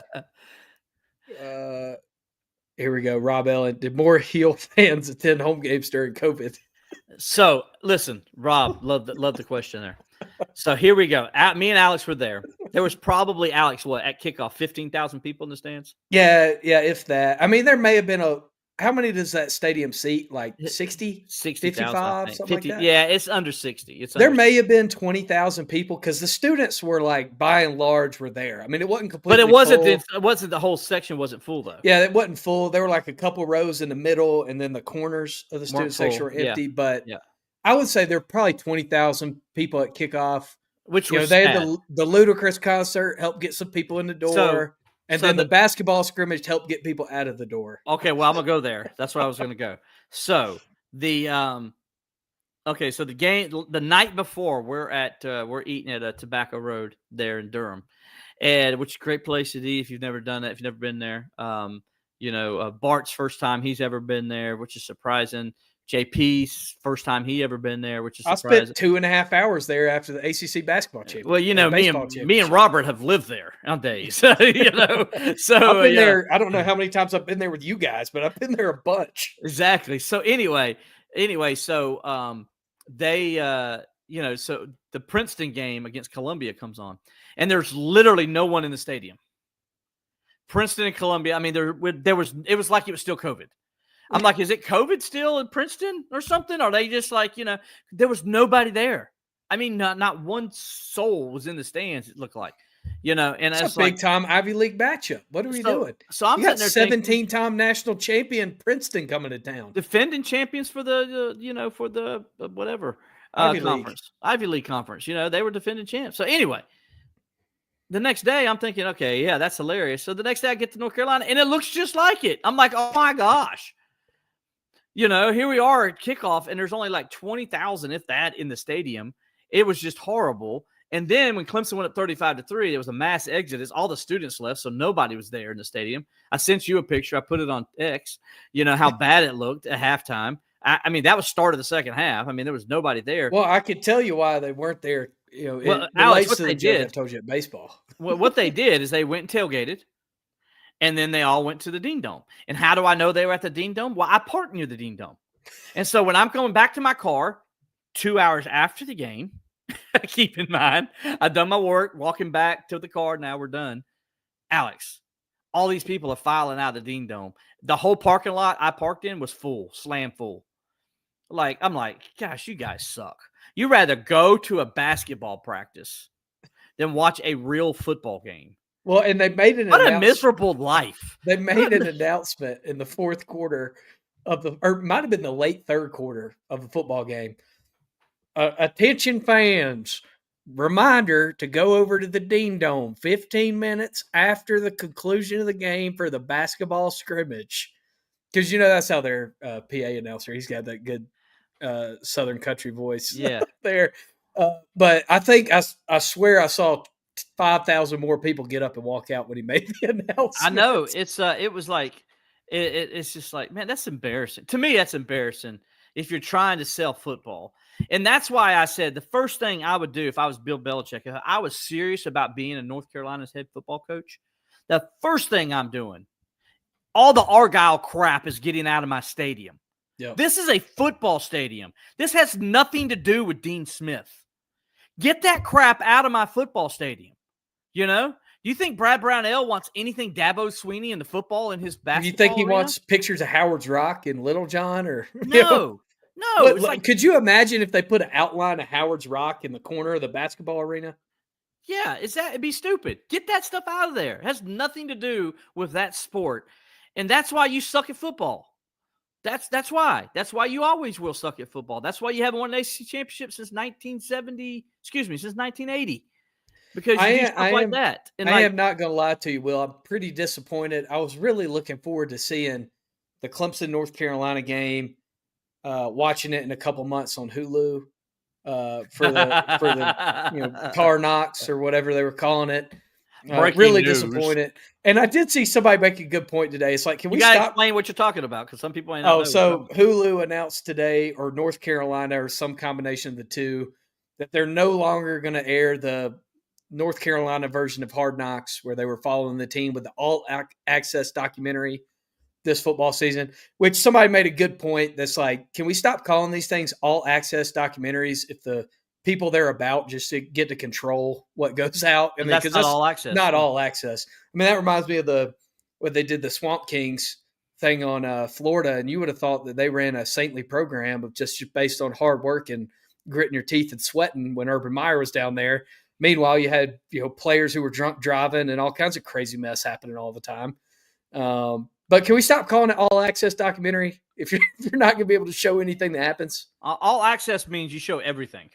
Here we go. Rob Ellen. Did more heel fans attend home games during COVID? So, listen, Rob, love the question there. So here we go. Me and Alex were there. There was probably, Alex, at kickoff, 15,000 people in the stands? Yeah, if that. I mean, there may have been how many does that stadium seat? Like 60? 55, something 50, like that? Yeah, it's under 60. There may have been 20,000 people because the students were like, by and large, were there. I mean, it wasn't completely full. It wasn't the whole section wasn't full, though. Yeah, it wasn't full. There were like a couple rows in the middle, and then the corners of the student section were empty. Yeah. But I would say there were probably 20,000 people at kickoff. Which was they had the Ludacris concert helped get some people in the door. And then the basketball scrimmage helped get people out of the door. Okay, well, I'm going to go there. That's where I was going to go. So, the game, the night before, we're eating at Tobacco Road there in Durham, which is a great place to eat if you've never done it, if you've never been there. Bart's first time he's ever been there, which is surprising. JP's first time he ever been there, which is surprising. I spent 2.5 hours there after the ACC basketball championship. Well, me and Robert have lived there on days. So I've been there. I don't know how many times I've been there with you guys, but I've been there a bunch. Exactly. So anyway, so so the Princeton game against Columbia comes on, and there's literally no one in the stadium. Princeton and Columbia. I mean, it was like it was still COVID. I'm like, is it COVID still in Princeton or something? Are they just like, there was nobody there. I mean, not one soul was in the stands, it looked like, and it's a big time Ivy League matchup. What are we doing? So I'm got 17-time national champion Princeton coming to town. Defending champions for the, whatever, conference, Ivy League conference. They were defending champs. So anyway, the next day I'm thinking, okay, yeah, that's hilarious. So the next day I get to North Carolina and it looks just like it. I'm like, oh my gosh. Here we are at kickoff, and there's only like 20,000, if that, in the stadium. It was just horrible. And then when Clemson went up 35-3, there was a mass exodus. All the students left, so nobody was there in the stadium. I sent you a picture. I put it on X. How bad it looked at halftime. I mean, that was start of the second half. I mean, there was nobody there. Well, I could tell you why they weren't there. Alex, what they did, I told you at baseball. Well, what they did is they went and tailgated. And then they all went to the Dean Dome. And how do I know they were at the Dean Dome? Well, I parked near the Dean Dome. And so when I'm going back to my car 2 hours after the game, keep in mind, I've done my work, walking back to the car. Now we're done. Alex, all these people are filing out of the Dean Dome. The whole parking lot I parked in was full, slam full. I'm like, gosh, you guys suck. You'd rather go to a basketball practice than watch a real football game. Well, and they made an announcement. What a miserable life. They made an announcement in the fourth quarter or might have been the late third quarter of the football game. Attention fans, reminder to go over to the Dean Dome 15 minutes after the conclusion of the game for the basketball scrimmage. Because, that's how their PA announcer, he's got that good Southern country voice. Yeah. There. But I think I swear I saw 5,000 more people get up and walk out when he made the announcement. I know it was like it's just like, man, that's embarrassing. To me, that's embarrassing if you're trying to sell football. And that's why I said the first thing I would do if I was Bill Belichick, if I was serious about being a North Carolina's head football coach, the first thing I'm doing, all the Argyle crap is getting out of my stadium. Yep. This is a football stadium. This has nothing to do with Dean Smith. Get that crap out of my football stadium. You know? Do you think Brad Brownell wants anything Dabo Swinney in the football in his basketball? You think he arena? wants pictures of Howard's Rock and Little John? Or No. No. But, It's like, could you imagine if they put an outline of Howard's Rock in the corner of the basketball arena? yeah, it'd be stupid. Get that stuff out of there. It has nothing to do with that sport. And that's why you suck at football. That's why. That's why you always will suck at football. That's why you haven't won an ACC championship since 1980. Because you do stuff like that. And I am not going to lie to you, Will. I'm pretty disappointed. I was really looking forward to seeing the Clemson, North Carolina game, watching it in a couple months on Hulu for the Tar Knocks or whatever they were calling it. Really news. Disappointed. And I did see somebody make a good point today. It's like, can we gotta stop? explain what you're talking about because some people ain't. Oh, so Hulu announced today, or North Carolina, or some combination of the two, that they're no longer going to air the North Carolina version of Hard Knocks, where they were following the team with the all-access documentary this football season. Which somebody made a good point. That's like, can we stop calling these things all-access documentaries if the people they're about just to get to control what goes out? I mean, that's not all access. Not all access. I mean, that reminds me of what they did the Swamp Kings thing on Florida, and you would have thought that they ran a saintly program of just based on hard work and gritting your teeth and sweating when Urban Meyer was down there. Meanwhile, you had players who were drunk driving and all kinds of crazy mess happening all the time. But can we stop calling it all access documentary if you're not going to be able to show anything that happens? All access means you show everything.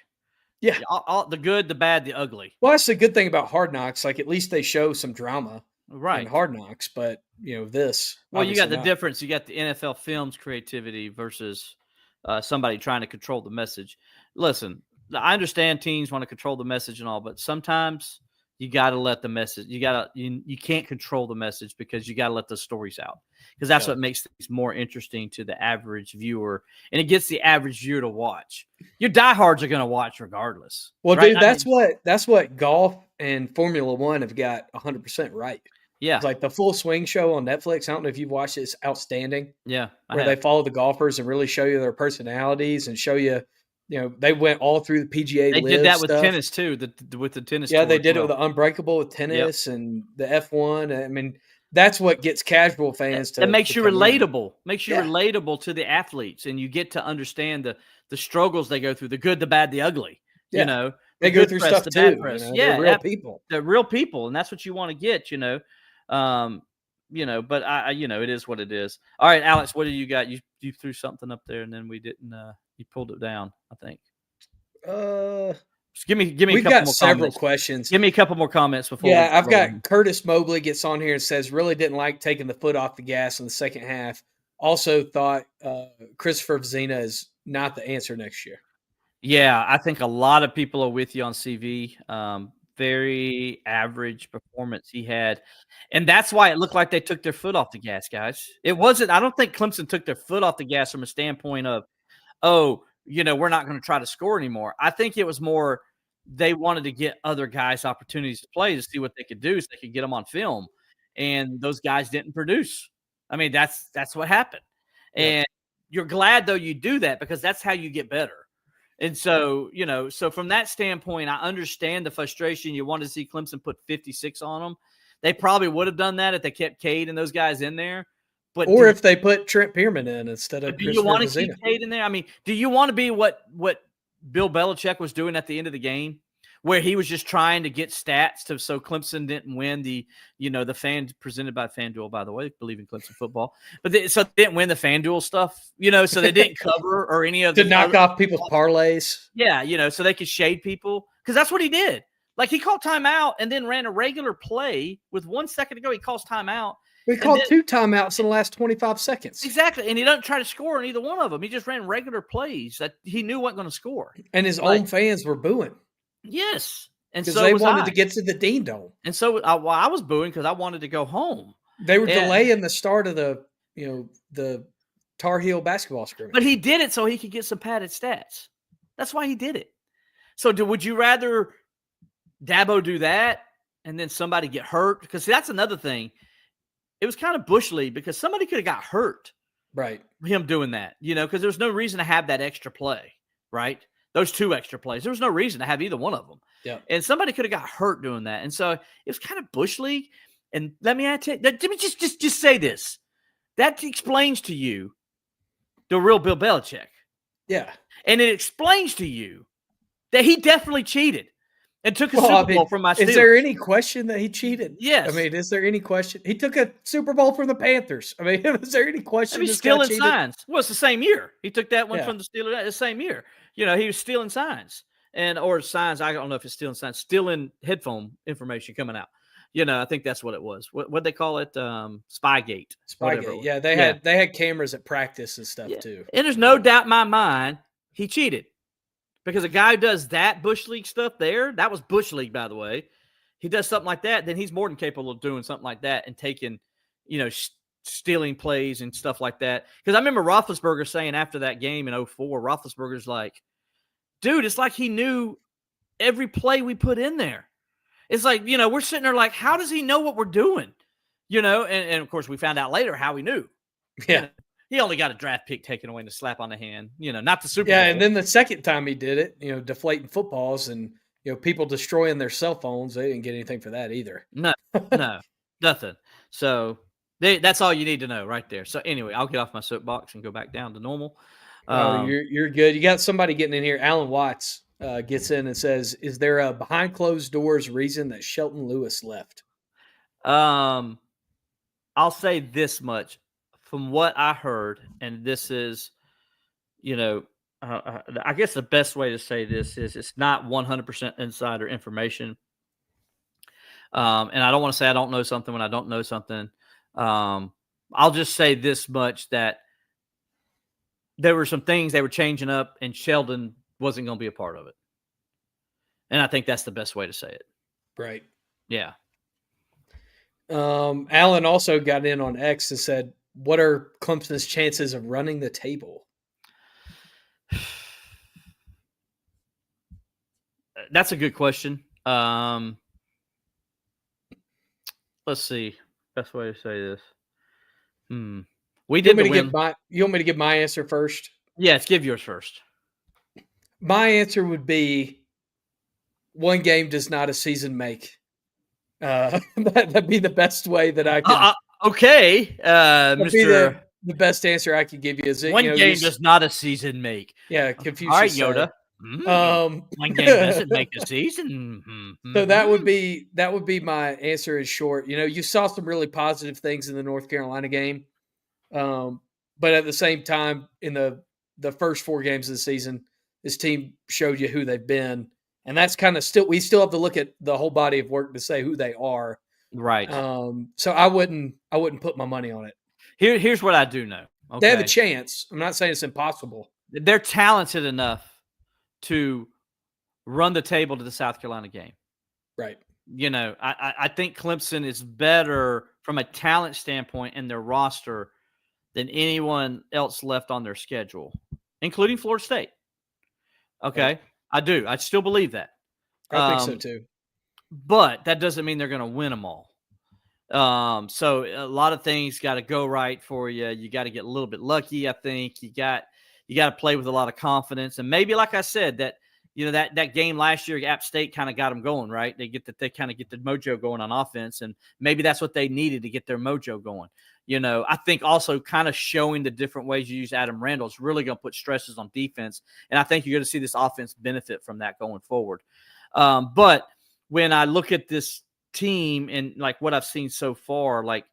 Yeah, all the good, the bad, the ugly. Well, that's the good thing about Hard Knocks. Like, at least they show some drama, right? In Hard Knocks, but this. Well, you got the difference. You got the NFL Films creativity versus somebody trying to control the message. Listen, I understand teams want to control the message and all, but sometimes you got to let the message. You can't control the message because you got to let the stories out because that's what makes things more interesting to the average viewer, and it gets the average viewer to watch. Your diehards are going to watch regardless. Well, right? Dude, that's what golf and Formula One have got 100% right. Yeah, it's like the Full Swing show on Netflix. I don't know if you've watched it. It's outstanding. Yeah, where they follow the golfers and really show you their personalities and show you. They went all through the PGA. They did that with tennis too. With the tennis. Yeah, they did it with the Unbreakable with tennis and the F1. I mean, that's what gets casual fans to. It makes you relatable. Makes you relatable to the athletes, and you get to understand the struggles they go through, the good, the bad, the ugly. Yeah. They go through stuff too. They're real people. They're real people, and that's what you want to get. But it is what it is. All right, Alex, what do you got? You threw something up there, and then we didn't. You pulled it down, I think. Just give me. We've got several questions. Give me a couple more comments before. Yeah, I've got Curtis Mobley gets on here and says really didn't like taking the foot off the gas in the second half. Also thought Christopher Vizina is not the answer next year. Yeah, I think a lot of people are with you on CV. Very average performance he had. And that's why it looked like they took their foot off the gas, guys. It wasn't – I don't think Clemson took their foot off the gas from a standpoint of, we're not going to try to score anymore. I think it was more they wanted to get other guys opportunities to play to see what they could do so they could get them on film. And those guys didn't produce. I mean, that's what happened. Yeah. And you're glad, though, you do that because that's how you get better. And so, so from that standpoint, I understand the frustration. You want to see Clemson put 56 on them. They probably would have done that if they kept Cade and those guys in there. Or if they put Trent Pierman in instead of do you want to keep Cade in there? I mean, do you want to be what Bill Belichick was doing at the end of the game, where he was just trying to get stats so Clemson didn't win the fan presented by FanDuel, by the way, Bleav in Clemson football, but they didn't win the FanDuel stuff, so they didn't cover or any of to knock off people's parlays. Yeah. So they could shade people because that's what he did. Like he called timeout and then ran a regular play with 1 second to go. He calls timeout. We called 2 timeouts in the last 25 seconds. Exactly. And he doesn't try to score in either one of them. He just ran regular plays that he knew wasn't going to score. And his own fans were booing. Yes. And because so they was wanted I. to get to the Dean Dome. And so I was booing because I wanted to go home. They were delaying the start of the Tar Heel basketball scrimmage. But he did it so he could get some padded stats. That's why he did it. So would you rather Dabo do that and then somebody get hurt? Because that's another thing. It was kind of Bush League because somebody could have got hurt. Right. Him doing that, because there's no reason to have that extra play, right? Those 2 extra plays. There was no reason to have either one of them. Yeah. And somebody could have got hurt doing that. And so it was kind of Bush League. And let me just say this. That explains to you the real Bill Belichick. Yeah. And it explains to you that he definitely cheated and took a Super Bowl from my Steelers. Is there any question that he cheated? Yes. I mean, is there any question? He took a Super Bowl from the Panthers. I mean, is there any question? He's stealing signs. Well, it's the same year. He took that one from the Steelers the same year. He was stealing signs. Or signs, I don't know if it's stealing signs, stealing headphone information coming out. I think that's what it was. What they call it? Spygate. Spygate. Yeah, they had cameras at practice and stuff too. And there's no doubt in my mind he cheated. Because a guy who does that Bush League stuff there, that was Bush League, by the way. He does something like that, then he's more than capable of doing something like that and taking, stealing plays and stuff like that. Because I remember Roethlisberger saying after that game in 2004, Roethlisberger's like, dude, it's like he knew every play we put in there. It's like, we're sitting there like, how does he know what we're doing? And of course, we found out later how he knew. Yeah. He only got a draft pick taken away and a slap on the hand, not the Super Bowl. Yeah, and then the second time he did it, deflating footballs and, people destroying their cell phones, they didn't get anything for that either. No, nothing. So that's all you need to know right there. So anyway, I'll get off my soapbox and go back down to normal. You're good. You got somebody getting in here. Alan Watts gets in and says, is there a behind closed doors reason that Shelton Lewis left? I'll say this much. From what I heard, and this is, I guess the best way to say this is it's not 100% insider information. And I don't want to say I don't know something when I don't know something. I'll just say this much, that there were some things they were changing up and Sheldon wasn't going to be a part of it. And I think that's the best way to say it. Right. Yeah. Alan also got in on X and said, what are Clemson's chances of running the table? That's a good question. Let's see. Best way to say this. We did you want me to give my answer first? Yes, give yours first. My answer would be 1 game does not a season make. That'd be the best way that I could. Okay, Mr. The best answer I could give you is 1 game does not a season make. Yeah, Confucius. All right, Yoda. 1 game doesn't make a season. So that would be my answer in short. You saw some really positive things in the North Carolina game, but at the same time, in the first 4 games of the season, this team showed you who they've been, and that's kind of we still have to look at the whole body of work to say who they are. Right. So I wouldn't put my money on it. Here's what I do know. Okay. They have a chance. I'm not saying it's impossible. They're talented enough to run the table to the South Carolina game. Right. I think Clemson is better from a talent standpoint in their roster than anyone else left on their schedule, including Florida State. Okay. Right. I do. I still believe that. I think so too. But that doesn't mean they're going to win them all. So a lot of things got to go right for you. You got to get a little bit lucky. I think you got to play with a lot of confidence, and maybe, like I said, that that game last year, App State kind of got them going, right? They kind of get the mojo going on offense, and maybe that's what they needed to get their mojo going. I think also kind of showing the different ways you use Adam Randall is really going to put stresses on defense, and I think you're going to see this offense benefit from that going forward. But when I look at this team and like what I've seen so far, I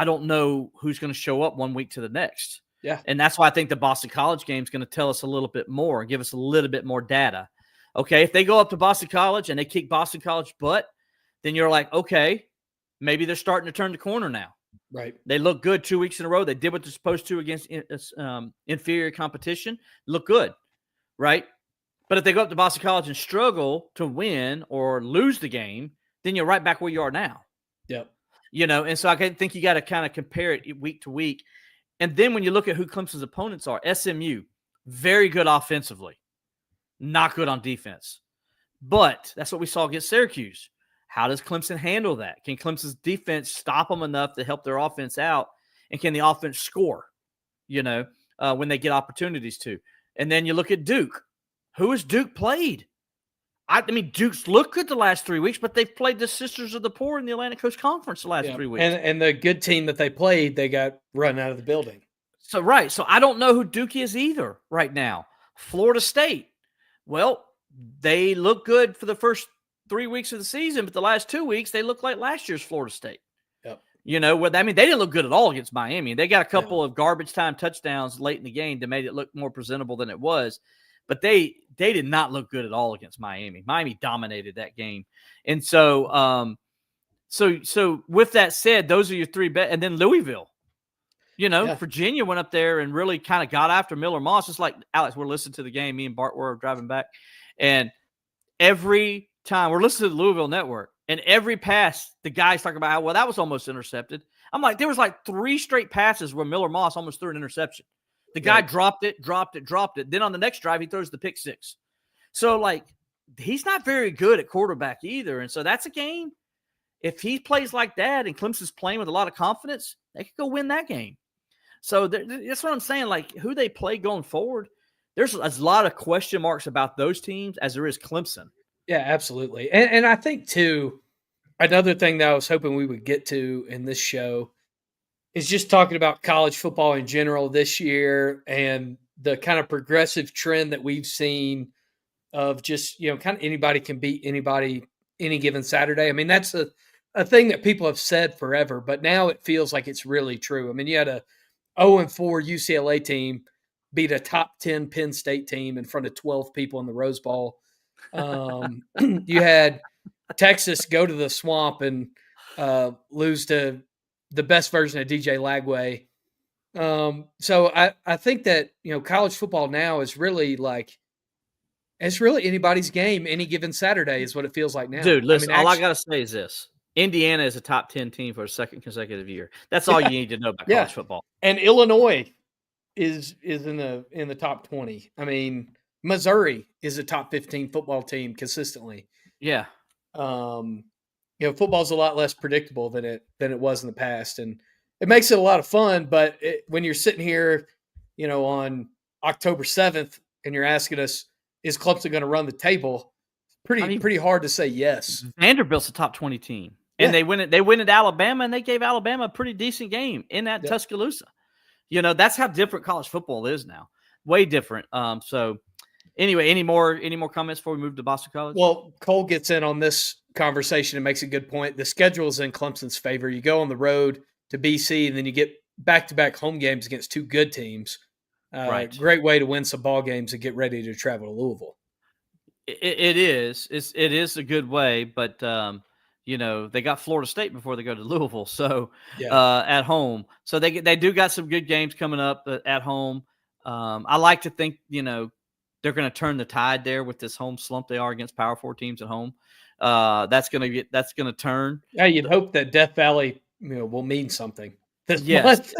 don't know who's going to show up 1 week to the next. Yeah. And that's why I think the Boston College game is going to tell us a little bit more and give us a little bit more data. Okay. If they go up to Boston College and they kick Boston College butt, then you're like, okay, maybe they're starting to turn the corner now. Right. They look good 2 weeks in a row. They did what they're supposed to against inferior competition. Look good, right? But if they go up to Boston College and struggle to win or lose the game, then you're right back where you are now. Yep. And so I think you got to kind of compare it week to week. And then when you look at who Clemson's opponents are, SMU, very good offensively, not good on defense. But that's what we saw against Syracuse. How does Clemson handle that? Can Clemson's defense stop them enough to help their offense out? And can the offense score, when they get opportunities to? And then you look at Duke. Who has Duke played? I mean, Duke's looked good the last 3 weeks, but they've played the Sisters of the Poor in the Atlantic Coast Conference the last 3 weeks. And the good team that they played, they got run out of the building. So, right. So I don't know who Duke is either right now. Florida State. Well, they look good for the first 3 weeks of the season, but the last 2 weeks, they look like last year's Florida State. Yep. They didn't look good at all against Miami. They got a couple of garbage time touchdowns late in the game to make it look more presentable than it was. But they did not look good at all against Miami. Miami dominated that game. And so with that said, those are your three best. And then Louisville. Virginia went up there and really kind of got after Miller Moss. Just like Alex, we're listening to the game. Me and Bart were driving back. And every time we're listening to the Louisville Network, and every pass, the guy's talking about how, that was almost intercepted. I'm like, there was like 3 straight passes where Miller Moss almost threw an interception. The guy dropped it. Then on the next drive, he throws the pick 6. So, he's not very good at quarterback either. And so that's a game. If he plays like that and Clemson's playing with a lot of confidence, they could go win that game. So that's what I'm saying. Who they play going forward, there's a lot of question marks about those teams as there is Clemson. Yeah, absolutely. And I think, too, another thing that I was hoping we would get to in this show is just talking about college football in general this year and the kind of progressive trend that we've seen of just, kind of anybody can beat anybody any given Saturday. I mean, that's a thing that people have said forever, but now it feels like it's really true. I mean, you had a 0-4 UCLA team beat a top 10 Penn State team in front of 12 people in the Rose Bowl. You had Texas go to the Swamp and lose to the best version of DJ Lagway. So I think that, college football now is really it's really anybody's game any given Saturday is what it feels like now. Dude, listen, all I got to say is this. Indiana is a top 10 team for a second consecutive year. That's all you need to know about college football. And Illinois is in the top 20. I mean, Missouri is a top 15 football team consistently. Yeah. Football's a lot less predictable than it was in the past, and it makes it a lot of fun. But when you're sitting here, on October 7th, and you're asking us, is Clemson going to run the table? Pretty hard to say yes. Vanderbilt's a top 20 team, and they win at Alabama, and they gave Alabama a pretty decent game in that Tuscaloosa. That's how different college football is now. Way different. So anyway, any more comments before we move to Boston College? Well, Cole gets in on this conversation and makes a good point. The schedule is in Clemson's favor. You go on the road to BC, and then you get back-to-back home games against 2 good teams. Right. Great way to win some ball games and get ready to travel to Louisville. It is. It is a good way, but they got Florida State before they go to Louisville, so at home. So they do got some good games coming up at home. I like to think they're going to turn the tide there with this home slump they are against Power 4 teams at home. That's going to turn. Yeah, you'd hope that Death Valley will mean something this month.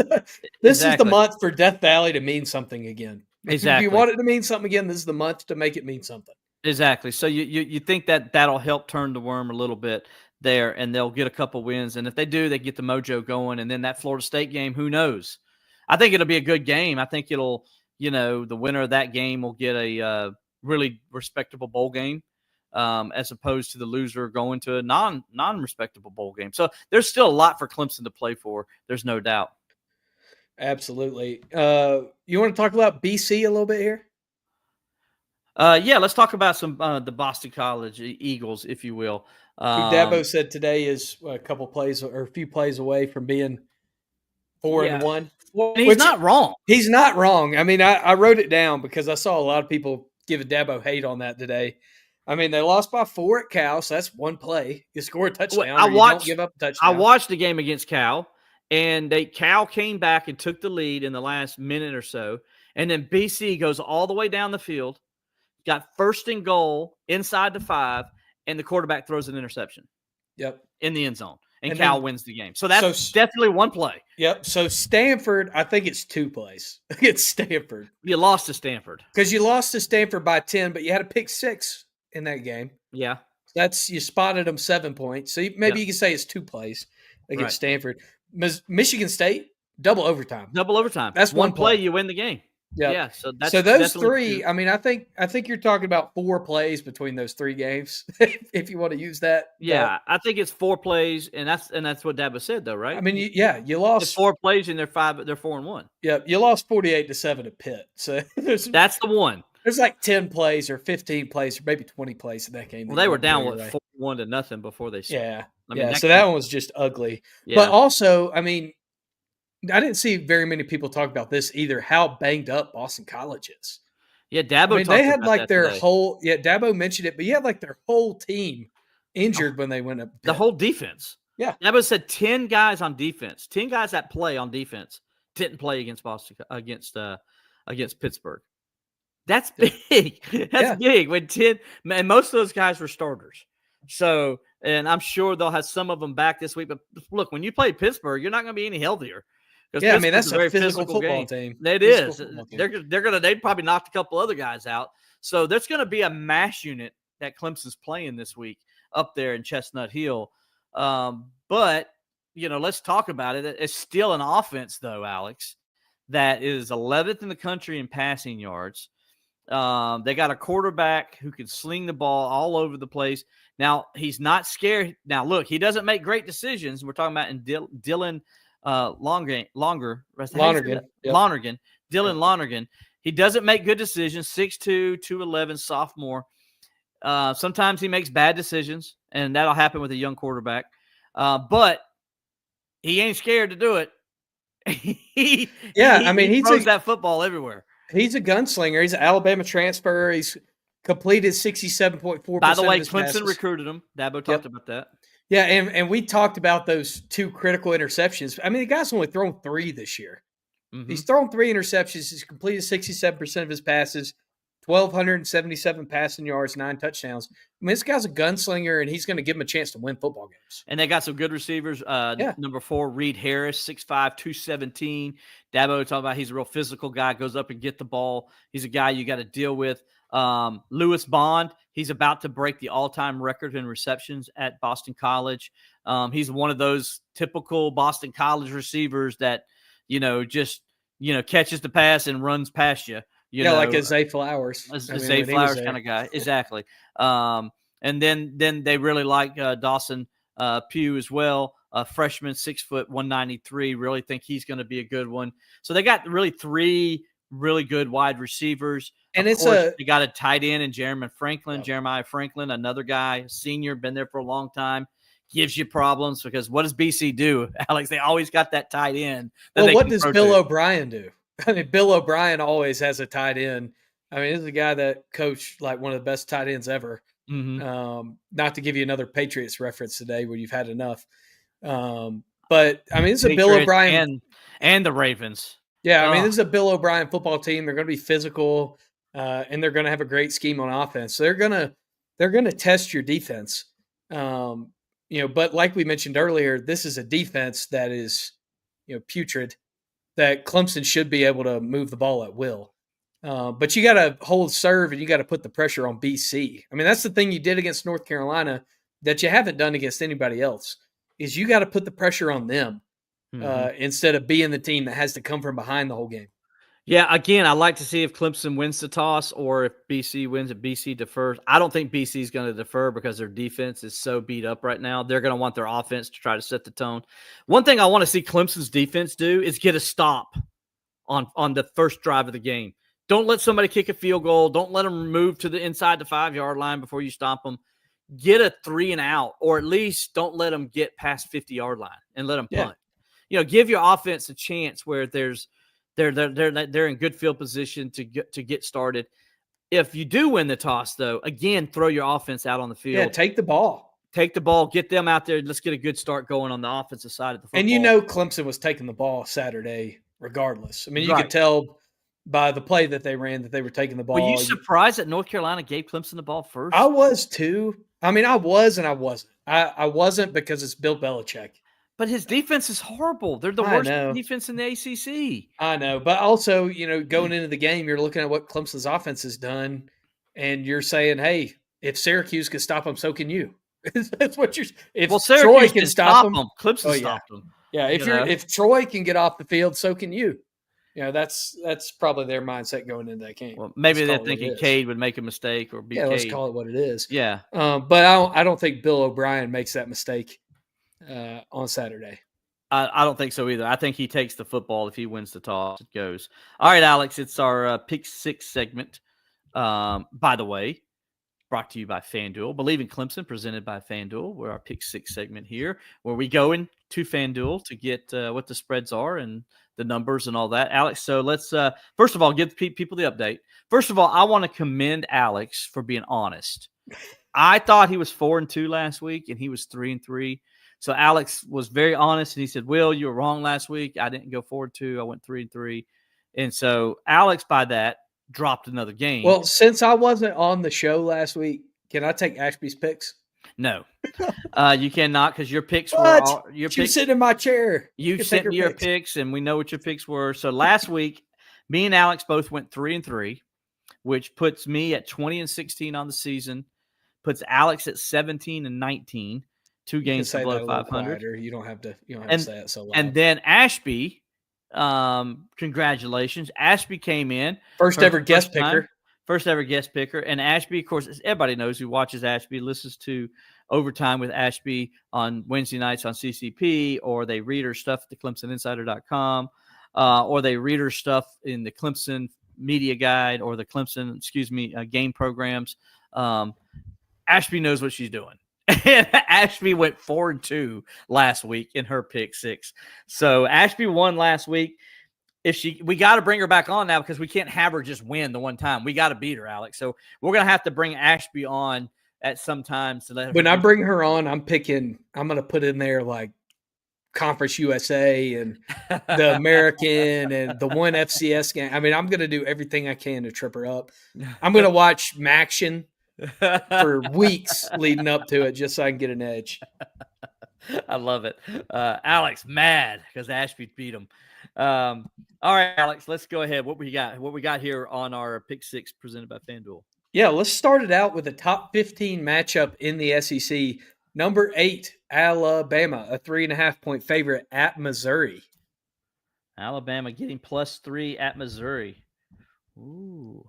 This is the month for Death Valley to mean something again. Exactly. If you want it to mean something again, this is the month to make it mean something. Exactly. So you think that'll help turn the worm a little bit there, and they'll get a couple wins. And if they do, they get the mojo going. And then that Florida State game, who knows? I think it'll be a good game. I think it'll, the winner of that game will get a really respectable bowl game, as opposed to the loser going to a non-respectable bowl game. So there's still a lot for Clemson to play for. There's no doubt. Absolutely. You want to talk about BC a little bit here? Let's talk about some the Boston College Eagles, if you will. Who Dabo said today is a few plays away from being 4-1. Well, he's not wrong. He's not wrong. I mean, I wrote it down because I saw a lot of people giving Dabo hate on that today. I mean, they lost by 4 at Cal, so that's one play. You score a touchdown, I or you don't give up a touchdown. I watched the game against Cal, and Cal came back and took the lead in the last minute or so, and then BC goes all the way down the field, got first and goal inside the 5, and the quarterback throws an interception. Yep. In the end zone, and then- Cal wins the game. So that's definitely one play. Yep. So Stanford, I think it's 2 plays against Stanford. You lost to Stanford. Because you lost to Stanford by 10, but you had a pick 6 in that game. Yeah. You spotted them 7 points. So maybe you can say it's 2 plays against Stanford. Michigan State, double overtime. That's one play. You win the game. Yep. Yeah. So those 3, 2. I mean, I think you're talking about 4 plays between those 3 games, if you want to use that. Yeah, I think it's 4 plays, and that's what Dabo said, though, right? I mean, you lost it's 4 plays, and they're 4-1. Yeah, you lost 48-7 at Pitt. So that's the one. There's like 10 plays or 15 plays or maybe 20 plays in that game. Well, they were down 4-1 before they. Yeah, I mean, so that one was just ugly. Yeah. But also, I mean, I didn't see very many people talk about this either. How banged up Boston College is. Yeah, Dabo. They had like their whole. Yeah, Dabo mentioned it, but you had like their whole team injured when they went up. The whole defense. Yeah, Dabo said 10 guys on defense, 10 guys that play on defense didn't play against Boston against Pittsburgh. That's big. That's big. When 10, and most of those guys were starters. So, and I'm sure they'll have some of them back this week. But look, when you play Pittsburgh, you're not going to be any healthier. Yeah, I mean, that's a very physical football team. It is. They'd probably knocked a couple other guys out. So there's going to be a mass unit that Clemson's playing this week up there in Chestnut Hill. But, let's talk about it. It's still an offense, though, Alex, that is 11th in the country in passing yards. They got a quarterback who can sling the ball all over the place. Now, he's not scared. Now, look, he doesn't make great decisions. We're talking about in Dylan Lonergan. Dylan Lonergan. He doesn't make good decisions. 6'2", 211, sophomore. Sometimes he makes bad decisions, and that'll happen with a young quarterback. But he ain't scared to do it. He throws that football everywhere. He's a gunslinger. He's an Alabama transfer. He's completed 67.4%. By the way, of his Clemson passes. recruited him. Dabo talked about that. Yeah, and we talked about those 2 critical interceptions. I mean, the guy's only thrown 3 this year. Mm-hmm. He's thrown 3 interceptions. He's completed 67% of his passes, 1,277 passing yards, 9 touchdowns. I mean, this guy's a gunslinger, and he's going to give him a chance to win football games. And they got some good receivers. Number 4, Reed Harris, 6'5", 217. Dabo talking about he's a real physical guy, goes up and get the ball. He's a guy you got to deal with. Lewis Bond, he's about to break the all-time record in receptions at Boston College. He's one of those typical Boston College receivers that, catches the pass and runs past you. Like a Zay Flowers. Zay Flowers kind of guy. Exactly. And then they really like Dawson Pugh as well. Freshman, 6 foot, 193. Really think he's going to be a good one. So they got really 3 really good wide receivers. And they got a tight end in Jeremiah Franklin, another guy, senior, been there for a long time. Gives you problems because what does BC do, Alex? They always got that tight end. Well, what does Bill O'Brien do? I mean, Bill O'Brien always has a tight end. I mean, this is a guy that coached like one of the best tight ends ever. Mm-hmm. Not to give you another Patriots reference today where you've had enough. But, I mean, this is a Bill O'Brien. And the Ravens. Yeah, I mean, this is a Bill O'Brien football team. They're going to be physical, and they're going to have a great scheme on offense. So they're going to test your defense. But like we mentioned earlier, this is a defense that is, putrid, that Clemson should be able to move the ball at will. But you got to hold serve, and you got to put the pressure on BC. I mean, that's the thing you did against North Carolina that you haven't done against anybody else, is you got to put the pressure on them instead of being the team that has to come from behind the whole game. Yeah, again, I'd like to see if Clemson wins the toss or if BC wins, if BC defers. I don't think BC is going to defer because their defense is so beat up right now. They're going to want their offense to try to set the tone. One thing I want to see Clemson's defense do is get a stop on the first drive of the game. Don't let somebody kick a field goal. Don't let them move to the inside the 5-yard line before you stop them. Get a 3 and out, or at least don't let them get past 50-yard line and let them punt. Give your offense a chance where they're in good field position to get started. if you do win the toss, though, again, throw your offense out on the field. Yeah, take the ball. Take the ball, get them out there. Let's get a good start going on the offensive side of the football. And you know Clemson was taking the ball Saturday regardless. I mean, you Right. could tell by the play that they ran that they were taking the ball. Were you surprised that North Carolina gave Clemson the ball first? I was too. I mean, I was and I wasn't. I wasn't because it's Bill Belichick. But his defense is horrible. They're the I worst know. defense in the ACC. I know. But also, you know, going into the game, you're looking at what Clemson's offense has done, and you're saying, hey, if Syracuse can stop them, so can you. That's what you're – if Syracuse Troy can stop them. Clemson stopped them. Yeah, if Troy can get off the field, so can you. You know, that's probably their mindset going into that game. Well, maybe they're thinking Cade would make a mistake or be Cade. Let's call it what it is. Yeah. But I don't think Bill O'Brien makes that mistake on Saturday. I don't think so either. I think he takes the football. If he wins the toss, it goes. All right, Alex, it's our Pick 6 segment. By the way, brought to you by FanDuel. Bleav in Clemson, presented by FanDuel. We're our Pick 6 segment here, where we go into FanDuel to get what the spreads are and the numbers and all that. Alex, so let's first of all give people the update. First of all, I want to commend Alex for being honest. I thought he was 4-2 last week, and he was 3-3. So Alex was very honest, and he said, Will, you were wrong last week. I didn't go 4-2. I went 3-3. And so Alex, by that, dropped another game. Well, since I wasn't on the show last week, can I take Ashby's picks? No. You cannot, because your picks what? were you sitting in my chair. You sent me your picks, and we know what your picks were. So last week, me and Alex both went 3-3, which puts me at 20-16 on the season, puts Alex at 17-19. 2 games below 500. You don't have to say it so loud. And then Ashby, congratulations. Ashby came in. First ever guest picker. And Ashby, of course, everybody knows who watches Ashby, listens to Overtime with Ashby on Wednesday nights on CCP, or they read her stuff at theclemsoninsider.com, or they read her stuff in the Clemson Media Guide or the Clemson, game programs. Ashby knows what she's doing. And Ashby went 4-2 last week in her pick 6. So Ashby won last week. We got to bring her back on now, because we can't have her just win the one time. We got to beat her, Alex. So we're going to have to bring Ashby on at some time. When I bring her on, I'm going to put in there like Conference USA and the American and the one FCS game. I mean, I'm going to do everything I can to trip her up. I'm going to watch Maction for weeks leading up to it, just so I can get an edge. I love it. Alex mad because Ashby beat him. All right, Alex, let's go ahead. What we got here on our Pick 6 presented by FanDuel? Yeah, let's start it out with a top 15 matchup in the SEC. Number 8, Alabama, a 3.5-point favorite at Missouri. Alabama getting +3 at Missouri. Ooh,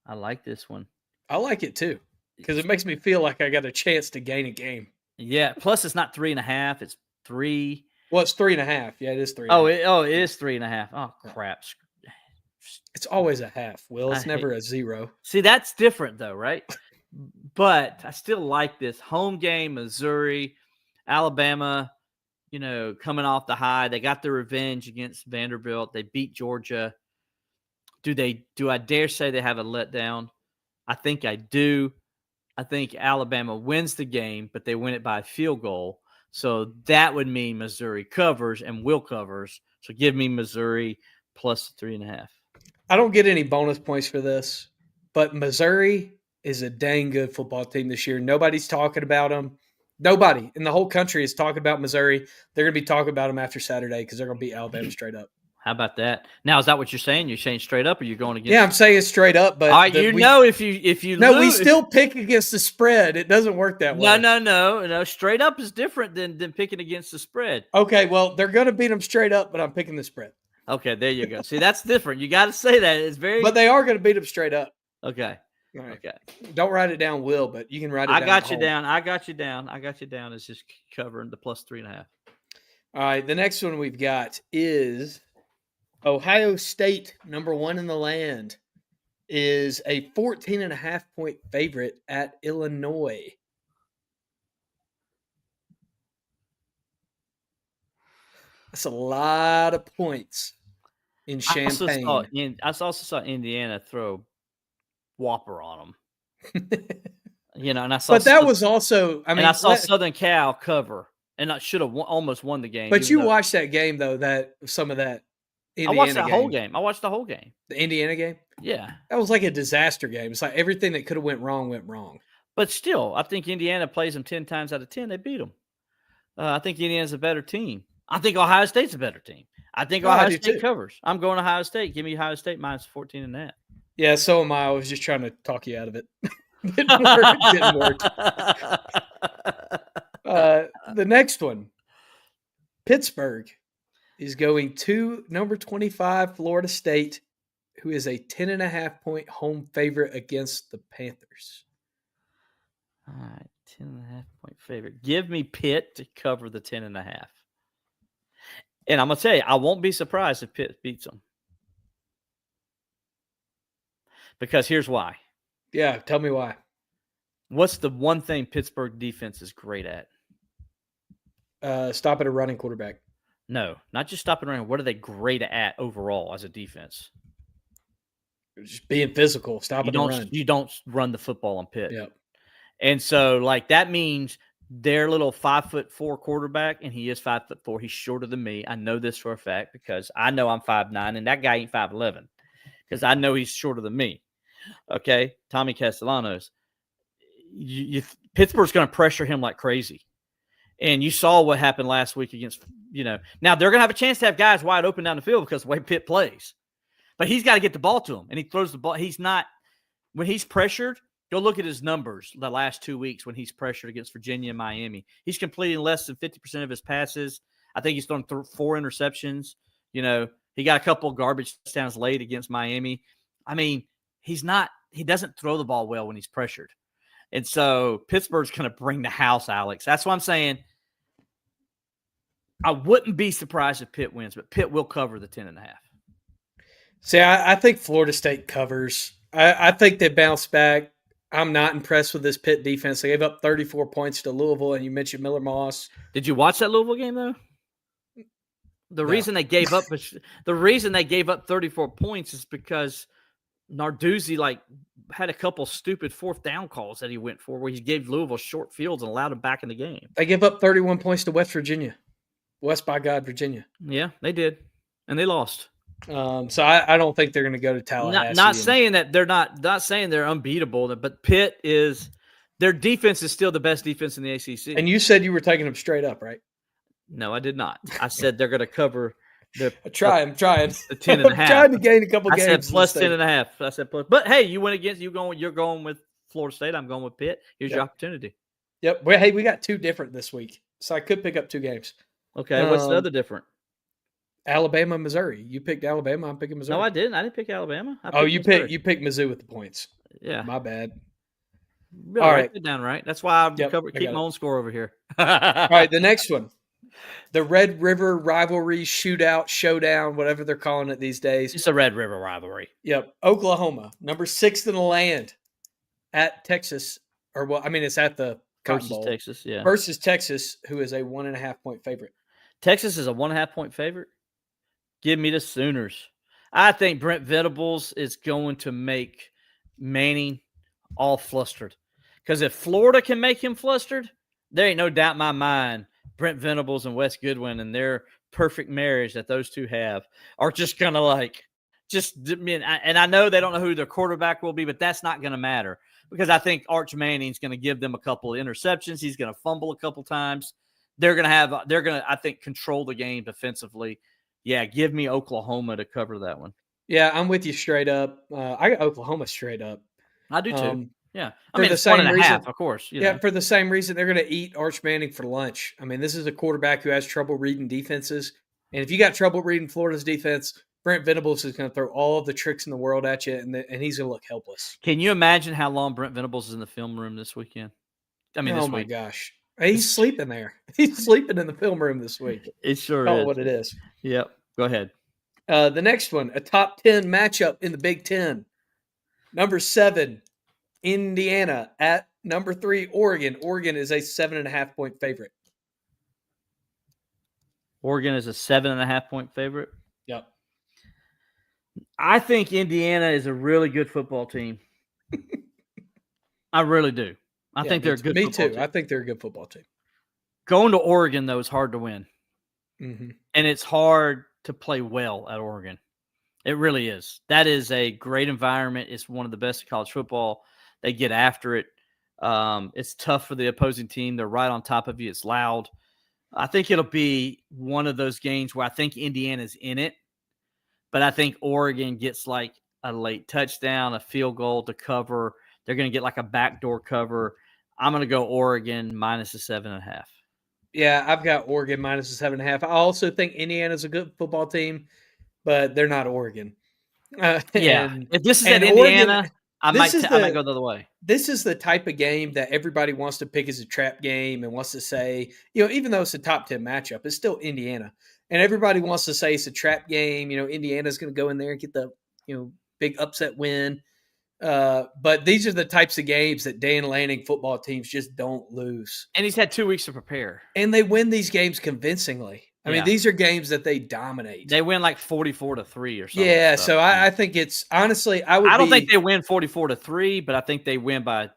I like this one. I like it too, because it makes me feel like I got a chance to gain a game. Yeah. Plus, it's not 3.5; it's 3. Well, it's 3.5. Yeah, it is 3. It is 3.5. Oh crap! It's always a half. Will, it's never a 0. See, that's different though, right? But I still like this home game. Missouri, Alabama. Coming off the high, they got their revenge against Vanderbilt. They beat Georgia. Do I dare say they have a letdown? I think I do. I think Alabama wins the game, but they win it by a field goal. So that would mean Missouri covers and will covers. So give me Missouri +3.5. I don't get any bonus points for this, but Missouri is a dang good football team this year. Nobody's talking about them. Nobody in the whole country is talking about Missouri. They're going to be talking about them after Saturday, because they're going to beat Alabama straight up. How about that? Now, is that what you're saying? You're saying straight up, or you're going against? Yeah, I'm saying straight up. But all right, if you no, lose, we still pick against the spread. It doesn't work that way. No. Straight up is different than picking against the spread. Okay, well, they're going to beat them straight up, but I'm picking the spread. Okay, there you go. See, that's different. You got to say that. It's very. But they are going to beat them straight up. Okay. Right. Okay. Don't write it down, Will, but you can write it down. I got you down. It's just covering the +3.5. All right. The next one we've got is Ohio State, number 1 in the land, is a 14.5-point favorite at Illinois. That's a lot of points in Champaign. I also saw Indiana throw whopper on them. And I saw. But that was also, I mean, and I saw Southern Cal cover, and I should have almost won the game. But you watched that game though. Some of that Indiana I watched that game. whole game. I watched the whole game. The Indiana game. Yeah, that was like a disaster game. It's like everything that could have went wrong. But still, I think Indiana plays them 10 times out of 10. They beat them. I think Indiana's a better team. I think Ohio State's a better team. I think Ohio State covers. I'm going Ohio State. Give me Ohio State minus 14.5. Yeah, so am I. I was just trying to talk you out of it. Didn't work. The next one, Pittsburgh is going to number 25, Florida State, who is a 10.5-point home favorite against the Panthers. All right, 10.5-point favorite. Give me Pitt to cover the 10.5. And I'm going to tell you, I won't be surprised if Pitt beats them. Because here's why. Yeah, tell me why. What's the one thing Pittsburgh defense is great at? Stopping a running quarterback. No, not just stopping running. What are they great at overall as a defense? Just being physical, stopping the run. You don't run the football on Pitt. Yep. And so, that means their little 5'4" quarterback, and he is 5'4". He's shorter than me. I know this for a fact because I know I'm 5'9", and that guy ain't 5'11", because I know he's shorter than me. Okay, Tommy Castellanos. Pittsburgh's going to pressure him like crazy. And you saw what happened last week against, Now, they're going to have a chance to have guys wide open down the field because of the way Pitt plays. But he's got to get the ball to him, and he throws the ball. He's not – when he's pressured, go look at his numbers the last 2 weeks when he's pressured against Virginia and Miami. He's completing less than 50% of his passes. I think he's thrown 4 interceptions. He got a couple of garbage touchdowns late against Miami. I mean, he doesn't throw the ball well when he's pressured. And so Pittsburgh's going to bring the house, Alex. That's what I'm saying. I wouldn't be surprised if Pitt wins, but Pitt will cover the 10.5. See, I think Florida State covers. I think they bounce back. I'm not impressed with this Pitt defense. They gave up 34 points to Louisville, and you mentioned Miller Moss. Did you watch that Louisville game, though? The reason they gave up 34 points is because Narduzzi had a couple stupid 4th down calls that he went for where he gave Louisville short fields and allowed them back in the game. They gave up 31 points to West Virginia. West by God, Virginia. Yeah, they did. And they lost. So I don't think they're going to go to Tallahassee. Not saying that they're not saying they're unbeatable, but Pitt their defense is still the best defense in the ACC. And you said you were taking them straight up, right? No, I did not. I said they're going to cover the. I'm trying. The 10.5. I'm trying to gain a couple games. I said plus 10.5. I said plus. But hey, you went against. You're going with Florida State. I'm going with Pitt. Here's your opportunity. Yep. Well, hey, we got 2 different this week, so I could pick up 2 games. Okay. What's the other different? Alabama, Missouri. You picked Alabama. I'm picking Missouri. No, I didn't. I didn't pick Alabama. You picked Mizzou with the points. Yeah. My bad. Really, all right. Write it down right. That's why I keep my own score over here. All right. The next one. The Red River rivalry shootout, showdown, whatever they're calling it these days. It's a Red River rivalry. Yep. Oklahoma, number 6 in the land at Texas. It's at the Cotton Bowl. Texas, yeah. Versus Texas, who is a 1.5-point favorite. Texas is a 1.5-point favorite. Give me the Sooners. I think Brent Venables is going to make Manning all flustered. Because if Florida can make him flustered, there ain't no doubt in my mind Brent Venables and Wes Goodwin and their perfect marriage that those two have are just going to and I know they don't know who their quarterback will be, but that's not going to matter because I think Arch Manning's going to give them a couple of interceptions. He's going to fumble a couple times. They're going to, I think, control the game defensively. Yeah, give me Oklahoma to cover that one. Yeah, I'm with you straight up. I got Oklahoma straight up. I do too. Yeah. It's 1.5, of course. For the same reason they're going to eat Arch Manning for lunch. I mean, this is a quarterback who has trouble reading defenses. And if you got trouble reading Florida's defense, Brent Venables is going to throw all of the tricks in the world at you, and he's going to look helpless. Can you imagine how long Brent Venables is in the film room this weekend? This week. My gosh. He's sleeping there. He's sleeping in the film room this week. It sure Call is. it what it is. Yep. Go ahead. The next one, a top 10 matchup in the Big Ten. Number 7, Indiana at number 3, Oregon. Oregon is a 7.5-point favorite. Oregon is a 7.5-point favorite. Yep. I think Indiana is a really good football team. I really do. I Yeah, think they're a good me football too. team. I think they're a good football team. Going to Oregon, though, is hard to win. Mm-hmm. And it's hard to play well at Oregon. It really is. That is a great environment. It's one of the best in college football. They get after it. It's tough for the opposing team. They're right on top of you. It's loud. I think it'll be one of those games where I think Indiana's in it, but I think Oregon gets like a late touchdown, a field goal to cover. They're going to get like a backdoor cover. I'm going to go Oregon minus the 7.5. Yeah, I've got Oregon minus the 7.5. I also think Indiana's a good football team, but they're not Oregon. Yeah, and if this is and at Oregon, Indiana, I might go the other way. This is the type of game that everybody wants to pick as a trap game and wants to say, even though it's a top 10 matchup, it's still Indiana. And everybody wants to say it's a trap game. Indiana's going to go in there and get the, big upset win. But these are the types of games that Dan Lanning football teams just don't lose. And he's had 2 weeks to prepare. And they win these games convincingly. I mean, these are games that they dominate. They win like 44-3 or something. Yeah, so I think it's honestly, I don't think they win 44-3, but I think they win by.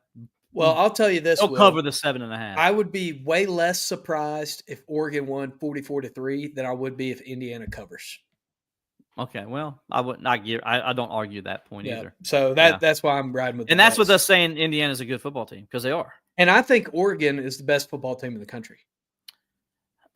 Well, I'll tell you this: they'll cover the 7.5. I would be way less surprised if Oregon won 44-3 than I would be if Indiana covers. Okay, well, I wouldn't. I don't argue that point either. So that's why I'm riding with. And that's with us saying Indiana's a good football team because they are. And I think Oregon is the best football team in the country.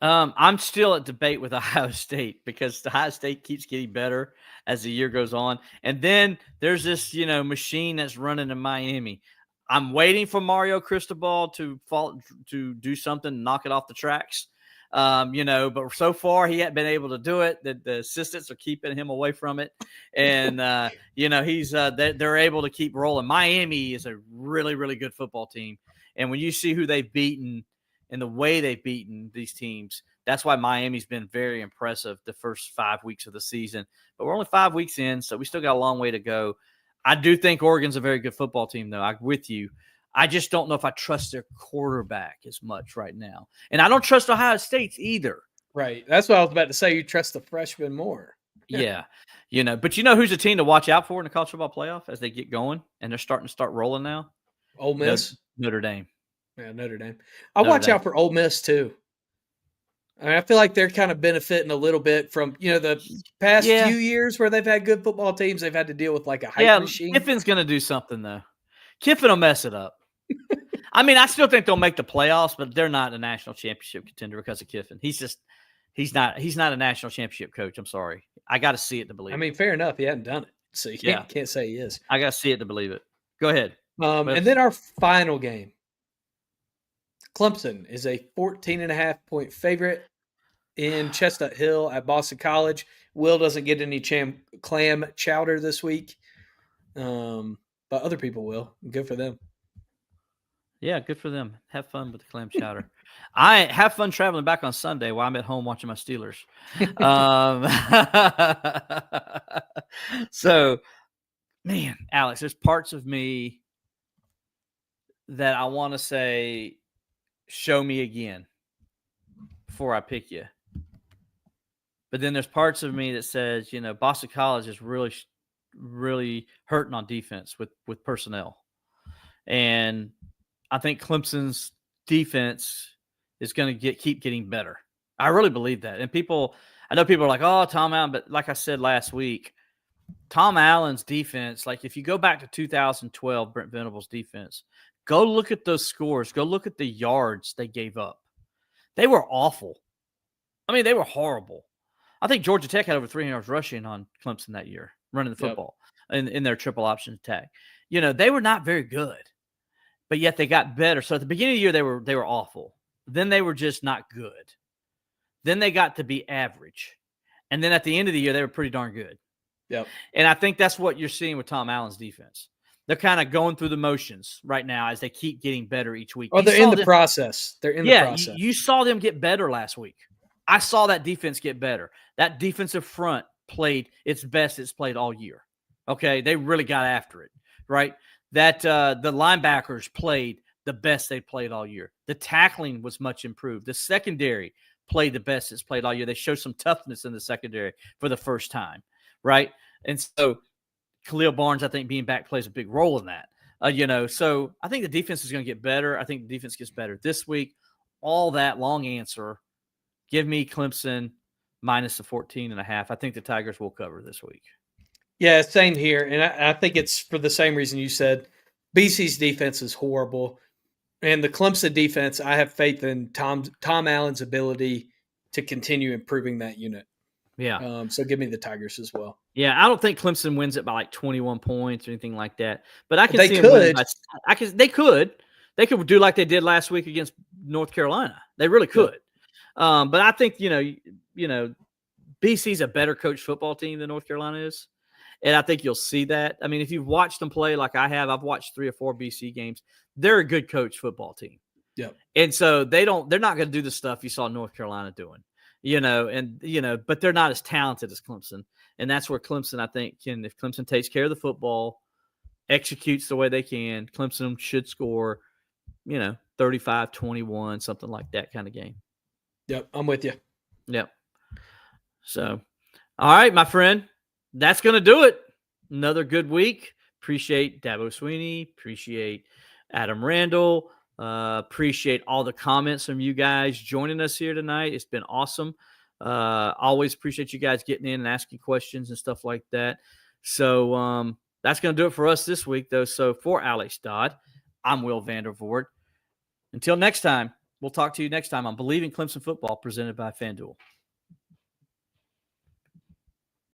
I'm still at debate with Ohio State because Ohio State keeps getting better as the year goes on. And then there's this, machine that's running in Miami. I'm waiting for Mario Cristobal to do something, knock it off the tracks. But so far he hasn't been able to do it. The assistants are keeping him away from it. And, they're able to keep rolling. Miami is a really, really good football team. And when you see who they've beaten, and the way they've beaten these teams, that's why Miami's been very impressive the first 5 weeks of the season. But we're only 5 weeks in, so we still got a long way to go. I do think Oregon's a very good football team, though. I'm with you. I just don't know if I trust their quarterback as much right now. And I don't trust Ohio State's either. Right. That's what I was about to say. You trust the freshman more. Yeah. But who's a team to watch out for in the college football playoff as they get going and they're starting to start rolling now? Ole Miss. Notre Dame. Yeah, Notre Dame. I'll watch out for Ole Miss too. I feel like they're kind of benefiting a little bit from, the past few years where they've had good football teams. They've had to deal with like a hype machine. Kiffin's going to do something though. Kiffin will mess it up. I mean, I still think they'll make the playoffs, but they're not a national championship contender because of Kiffin. He's not a national championship coach. I'm sorry. I got to see it to believe it. I mean, fair enough. He hadn't done it. So you can't say he is. I got to see it to believe it. Go ahead. And then our final game. Clemson is a 14.5-point favorite in Chestnut Hill at Boston College. Will doesn't get any clam chowder this week, but other people will. Good for them. Yeah, good for them. Have fun with the clam chowder. I have fun traveling back on Sunday while I'm at home watching my Steelers. So, man, Alex, there's parts of me that I want to say, show me again before I pick you. But then there's parts of me that says, Boston College is really, really hurting on defense with personnel. And I think Clemson's defense is going to keep getting better. I really believe that. And I know people are like, oh, Tom Allen. But like I said last week, Tom Allen's defense, like if you go back to 2012, Brent Venables' defense, go look at those scores. Go look at the yards they gave up. They were awful. I mean, they were horrible. I think Georgia Tech had over 300 yards rushing on Clemson that year, running the football in their triple option attack. They were not very good, but yet they got better. So at the beginning of the year, they were awful. Then they were just not good. Then they got to be average. And then at the end of the year, they were pretty darn good. Yep. And I think that's what you're seeing with Tom Allen's defense. They're kind of going through the motions right now as they keep getting better each week. Oh, they're in the process. They're in the process. You saw them get better last week. I saw that defense get better. That defensive front played its best it's played all year. Okay, they really got after it, right? That the linebackers played the best they played all year. The tackling was much improved. The secondary played the best it's played all year. They showed some toughness in the secondary for the first time, right? And so Khalil Barnes, I think, being back plays a big role in that. So I think the defense is going to get better. I think the defense gets better this week. All that long answer. Give me Clemson minus the 14.5. I think the Tigers will cover this week. Yeah, same here. And I think it's for the same reason you said. BC's defense is horrible. And the Clemson defense, I have faith in Tom Allen's ability to continue improving that unit. Yeah. So give me the Tigers as well. Yeah, I don't think Clemson wins it by like 21 points or anything like that. But I can They see could. them winning they could. They could do like they did last week against North Carolina. They really could. Yeah. But I think, BC's a better coached football team than North Carolina is. And I think you'll see that. I mean, if you've watched them play like I have, I've watched 3 or 4 BC games. They're a good coach football team. Yeah. And so they're not going to do the stuff you saw North Carolina doing, but they're not as talented as Clemson. And that's where Clemson, I think, if Clemson takes care of the football, executes the way they can, Clemson should score, 35-21, something like that kind of game. Yep. I'm with you. Yep. So, all right, my friend. That's going to do it. Another good week. Appreciate Dabo Swinney. Appreciate Adam Randall. Appreciate all the comments from you guys joining us here tonight. It's been awesome. Always appreciate you guys getting in and asking questions and stuff like that. So that's going to do it for us this week, though. So for Alex Dodd, I'm Will Vandervort. Until next time, we'll talk to you next time on Bleav in Clemson Football presented by FanDuel.